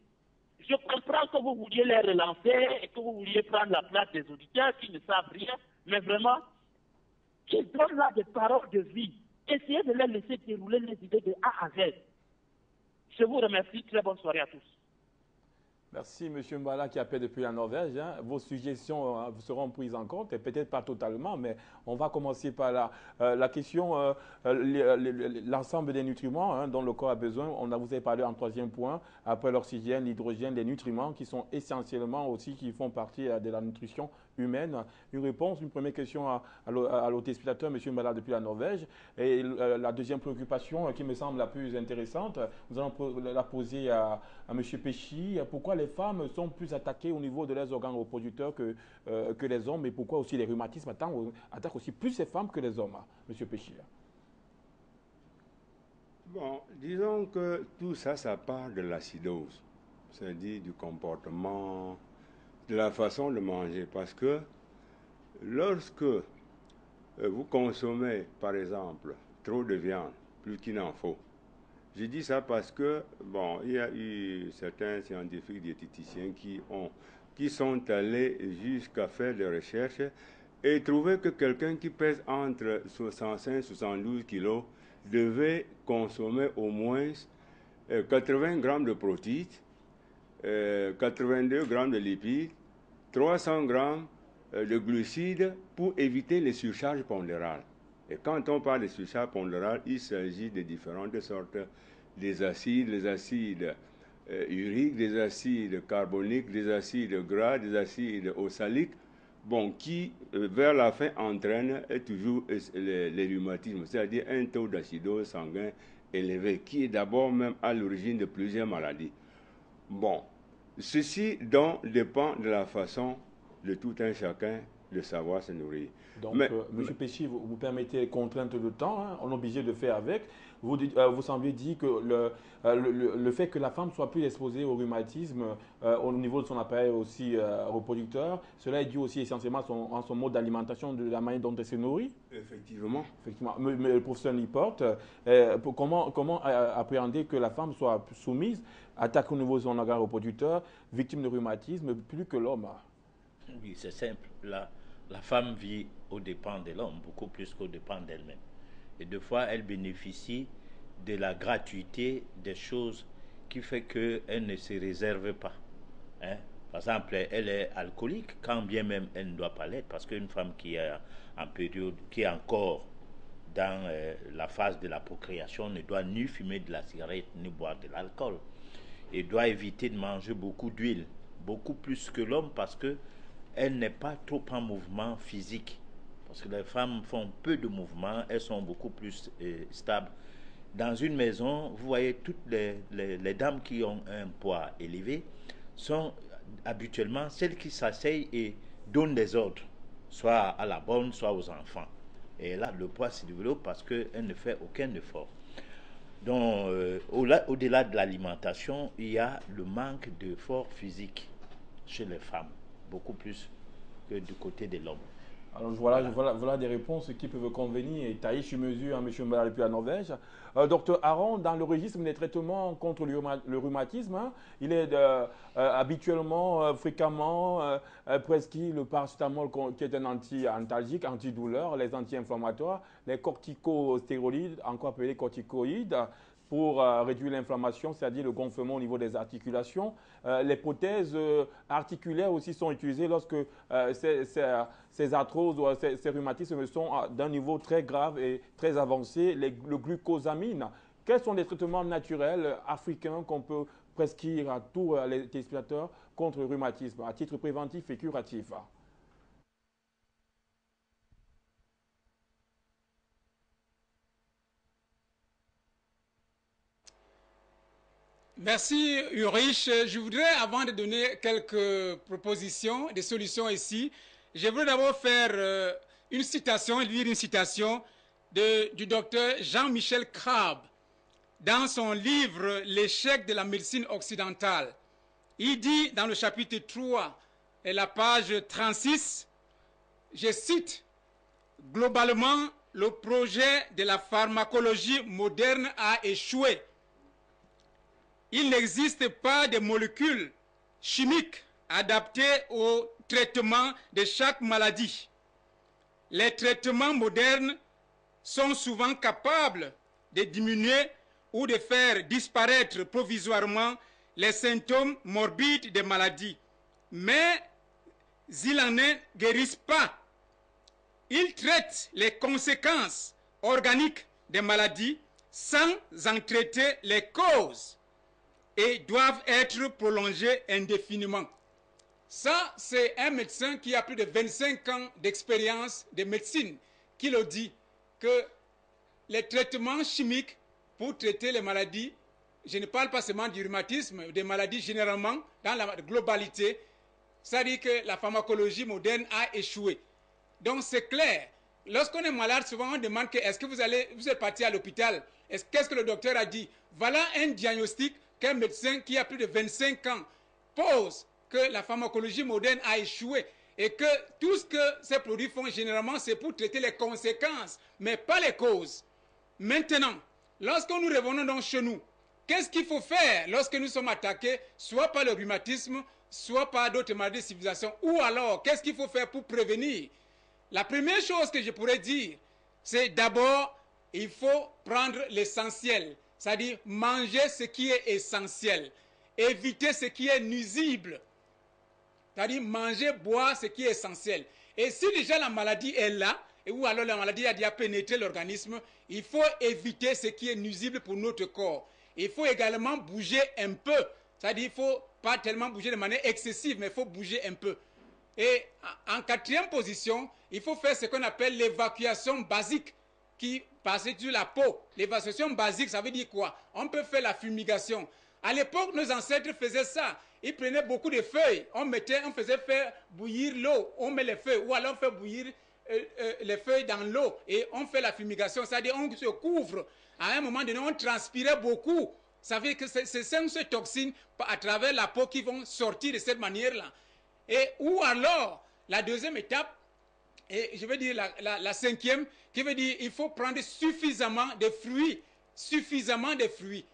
Je comprends que vous vouliez les relancer et que vous vouliez prendre la place des auditeurs qui ne savent rien, mais vraiment, qu'ils donnent là des paroles de vie. Essayez de les laisser dérouler les idées de A à Z. Je vous remercie. Très bonne soirée à tous. Merci, M. Mbala, qui appelle depuis la Norvège. Vos suggestions seront prises en compte, et peut-être pas totalement, mais on va commencer par la question, l'ensemble des nutriments dont le corps a besoin. Vous avez parlé en troisième point, après l'oxygène, l'hydrogène, les nutriments qui sont essentiellement aussi, qui font partie de la nutrition humaine. Une première question à l'auto-spectateur, M. Mbala, depuis la Norvège. Et la deuxième préoccupation qui me semble la plus intéressante, nous allons la poser à M. Péchy. Pourquoi les femmes sont plus attaquées au niveau de leurs organes reproducteurs que les hommes, et pourquoi aussi les rhumatismes attaquent aussi plus les femmes que les hommes, M. Péchy? Bon, disons que tout ça, ça part de l'acidose, c'est-à-dire du comportement, de la façon de manger. Parce que lorsque vous consommez, par exemple, trop de viande, plus qu'il n'en faut, je dis ça parce que, bon, il y a eu certains scientifiques diététiciens qui sont allés jusqu'à faire des recherches et trouver que quelqu'un qui pèse entre 65 et 72 kilos devait consommer au moins 80 grammes de protéines, 82 grammes de lipides, 300 grammes de glucides pour éviter les surcharges pondérales. Et quand on parle de surcharge pondérale, il s'agit de différentes sortes des acides, les acides uriques, des acides carboniques, des acides gras, des acides oxaliques, bon, qui vers la fin entraînent toujours les rhumatismes, c'est-à-dire un taux d'acidose sanguin élevé, qui est d'abord même à l'origine de plusieurs maladies. Bon, ceci donc dépend de la façon de tout un chacun de savoir se nourrir. Donc, M. Péchy, vous permettez les contraintes de temps, on est obligé de faire avec. Vous semblez dire que le fait que la femme soit plus exposée au rhumatisme au niveau de son appareil aussi reproducteur, cela est dû aussi essentiellement à son mode d'alimentation, de la manière dont elle se nourrit? Effectivement. Mais le professeur Niporte, comment appréhender que la femme soit soumise, attaque au niveau de son organe reproducteur, victime de rhumatisme, plus que l'homme? Oui, c'est simple. La femme vit aux dépens de l'homme, beaucoup plus qu'aux dépens d'elle-même. Et deux fois, elle bénéficie de la gratuité des choses qui fait qu'elle ne se réserve pas. Par exemple, elle est alcoolique, quand bien même elle ne doit pas l'être, parce qu'une femme qui est en période, qui est encore dans la phase de la procréation ne doit ni fumer de la cigarette ni boire de l'alcool. Et doit éviter de manger beaucoup d'huile, beaucoup plus que l'homme, parce que elle n'est pas trop en mouvement physique. Parce que les femmes font peu de mouvements, elles sont beaucoup plus stables. Dans une maison, vous voyez, toutes les dames qui ont un poids élevé sont habituellement celles qui s'asseyent et donnent des ordres, soit à la bonne, soit aux enfants. Et là, le poids se développe parce qu'elle ne fait aucun effort. Donc, au-delà de l'alimentation, il y a le manque d'effort physique chez les femmes, beaucoup plus que du côté de l'homme. Alors voilà des réponses qui peuvent convenir et tailler sur mesure à M. Mbala depuis la Norvège. Docteur Aron, dans le registre des traitements contre le rhumatisme, il est habituellement, fréquemment prescrit le paracétamol qui est un anti-antalgique, antidouleur, les anti-inflammatoires, les corticostéroïdes, encore appelés corticoïdes, pour réduire l'inflammation, c'est-à-dire le gonflement au niveau des articulations. Les prothèses articulaires aussi sont utilisées lorsque ces arthroses ou ces rhumatismes sont d'un niveau très grave et très avancé. Le glucosamine, quels sont les traitements naturels africains qu'on peut prescrire à tous les téléspectateurs contre le rhumatisme à titre préventif et curatif? Merci Ulrich. Je voudrais, avant de donner quelques propositions, des solutions ici, je voudrais d'abord faire une citation, lire une citation du docteur Jean-Michel Crabbe dans son livre « L'échec de la médecine occidentale ». Il dit dans le chapitre 3 et la page 36, je cite, « Globalement, le projet de la pharmacologie moderne a échoué. Il n'existe pas de molécules chimiques adaptées au traitement de chaque maladie. Les traitements modernes sont souvent capables de diminuer ou de faire disparaître provisoirement les symptômes morbides des maladies, mais ils n'en guérissent pas. Ils traitent les conséquences organiques des maladies sans en traiter les causes et doivent être prolongés indéfiniment. Ça, c'est un médecin qui a plus de 25 ans d'expérience de médecine qui le dit, que les traitements chimiques pour traiter les maladies, je ne parle pas seulement du rhumatisme, des maladies généralement dans la globalité, ça dit que la pharmacologie moderne a échoué. Donc c'est clair, lorsqu'on est malade, souvent on demande que est-ce que vous êtes parti à l'hôpital, qu'est-ce que le docteur a dit? Voilà un diagnostic qu'un médecin qui a plus de 25 ans pose, que la pharmacologie moderne a échoué et que tout ce que ces produits font généralement, c'est pour traiter les conséquences, mais pas les causes. Maintenant, lorsque nous revenons donc chez nous, qu'est-ce qu'il faut faire lorsque nous sommes attaqués, soit par le rhumatisme, soit par d'autres maladies de civilisation, ou alors, qu'est-ce qu'il faut faire pour prévenir? La première chose que je pourrais dire, c'est d'abord, il faut prendre l'essentiel, c'est-à-dire manger ce qui est essentiel, éviter ce qui est nuisible, c'est-à-dire manger, boire ce qui est essentiel. Et si déjà la maladie est là, ou alors la maladie a déjà pénétré l'organisme, il faut éviter ce qui est nuisible pour notre corps. Il faut également bouger un peu, c'est-à-dire il ne faut pas tellement bouger de manière excessive, mais il faut bouger un peu. Et en quatrième position, il faut faire ce qu'on appelle l'évacuation basique qui passe sur la peau. L'évacuation basique, ça veut dire quoi? On peut faire la fumigation. À l'époque, nos ancêtres faisaient ça. Ils prenaient beaucoup de feuilles. On faisait faire bouillir l'eau. On met les feuilles. Ou alors on fait bouillir les feuilles dans l'eau. Et on fait la fumigation. C'est-à-dire on se couvre. À un moment donné, on transpirait beaucoup. Ça veut dire que c'est ces toxines à travers la peau qui vont sortir de cette manière-là. Ou alors, la deuxième étape, et je veux dire la cinquième, qui veut dire il faut prendre suffisamment de fruits. Suffisamment de fruits.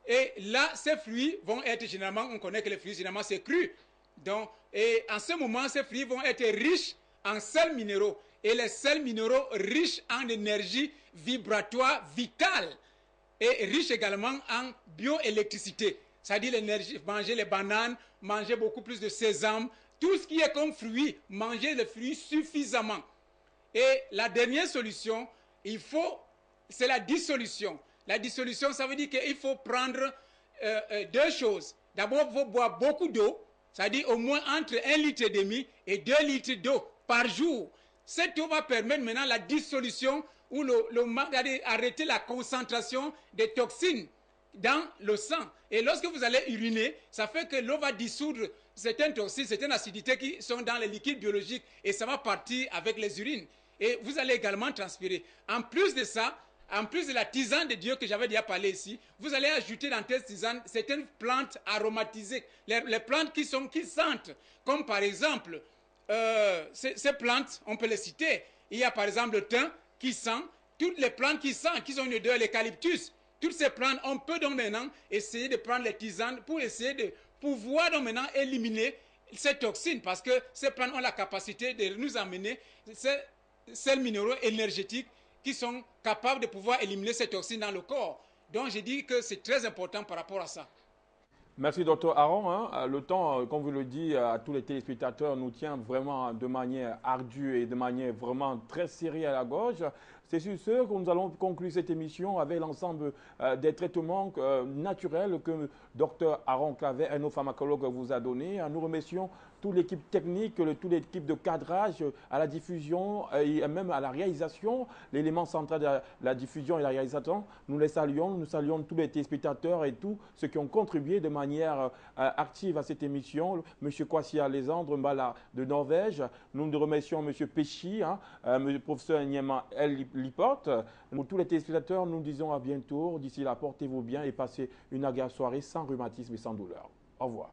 Et là, ces fruits vont être généralement, on connaît que les fruits, généralement, c'est cru. Donc, et en ce moment, ces fruits vont être riches en sels minéraux. Et les sels minéraux riches en énergie vibratoire vitale. Et riches également en bioélectricité. c'est-à-dire l'énergie, manger les bananes, manger beaucoup plus de sésame, tout ce qui est comme fruit, manger les fruits suffisamment. Et la dernière solution, c'est la dissolution. La dissolution, ça veut dire qu'il faut prendre deux choses. D'abord, il faut boire beaucoup d'eau, c'est-à-dire au moins entre 1,5 litre et 2 litres d'eau par jour. Cette eau va permettre maintenant la dissolution ou arrêter la concentration des toxines dans le sang. Et lorsque vous allez uriner, ça fait que l'eau va dissoudre certaines toxines, certaines acidités qui sont dans les liquides biologiques et ça va partir avec les urines. Et vous allez également transpirer. En plus de ça, en plus de la tisane de Dieu que j'avais déjà parlé ici, vous allez ajouter dans cette tisane certaines plantes aromatisées, les plantes qui sentent, comme par exemple, ces plantes, on peut les citer. Il y a par exemple le thym qui sent, toutes les plantes qui sentent, qui sont une odeur, l'eucalyptus. Toutes ces plantes, on peut donc maintenant essayer de prendre les tisanes pour essayer de pouvoir donc maintenant éliminer ces toxines, parce que ces plantes ont la capacité de nous amener ces sels minéraux énergétiques qui sont capables de pouvoir éliminer ces toxines dans le corps. Donc je dis que c'est très important par rapport à ça. Merci, Dr Aron. Le temps, comme vous le dites à tous les téléspectateurs, nous tient vraiment de manière ardue et de manière vraiment très serrée à la gorge. C'est sur ce que nous allons conclure cette émission avec l'ensemble des traitements naturels que Dr Aron Claver, un pharmacologue, vous a donné. Nous remercions toute l'équipe technique, toute l'équipe de cadrage à la diffusion et même à la réalisation, l'élément central de la diffusion et la réalisation. Nous les saluons, nous saluons tous les téléspectateurs et tous ceux qui ont contribué de manière active à cette émission. M. Kwasi Alexandre Mbala de Norvège, nous remercions M. Péchi, M. professeur Nyema El Liporte. Pour tous les téléspectateurs, nous disons à bientôt. D'ici là, portez-vous bien et passez une agréable soirée sans rhumatisme et sans douleur. Au revoir.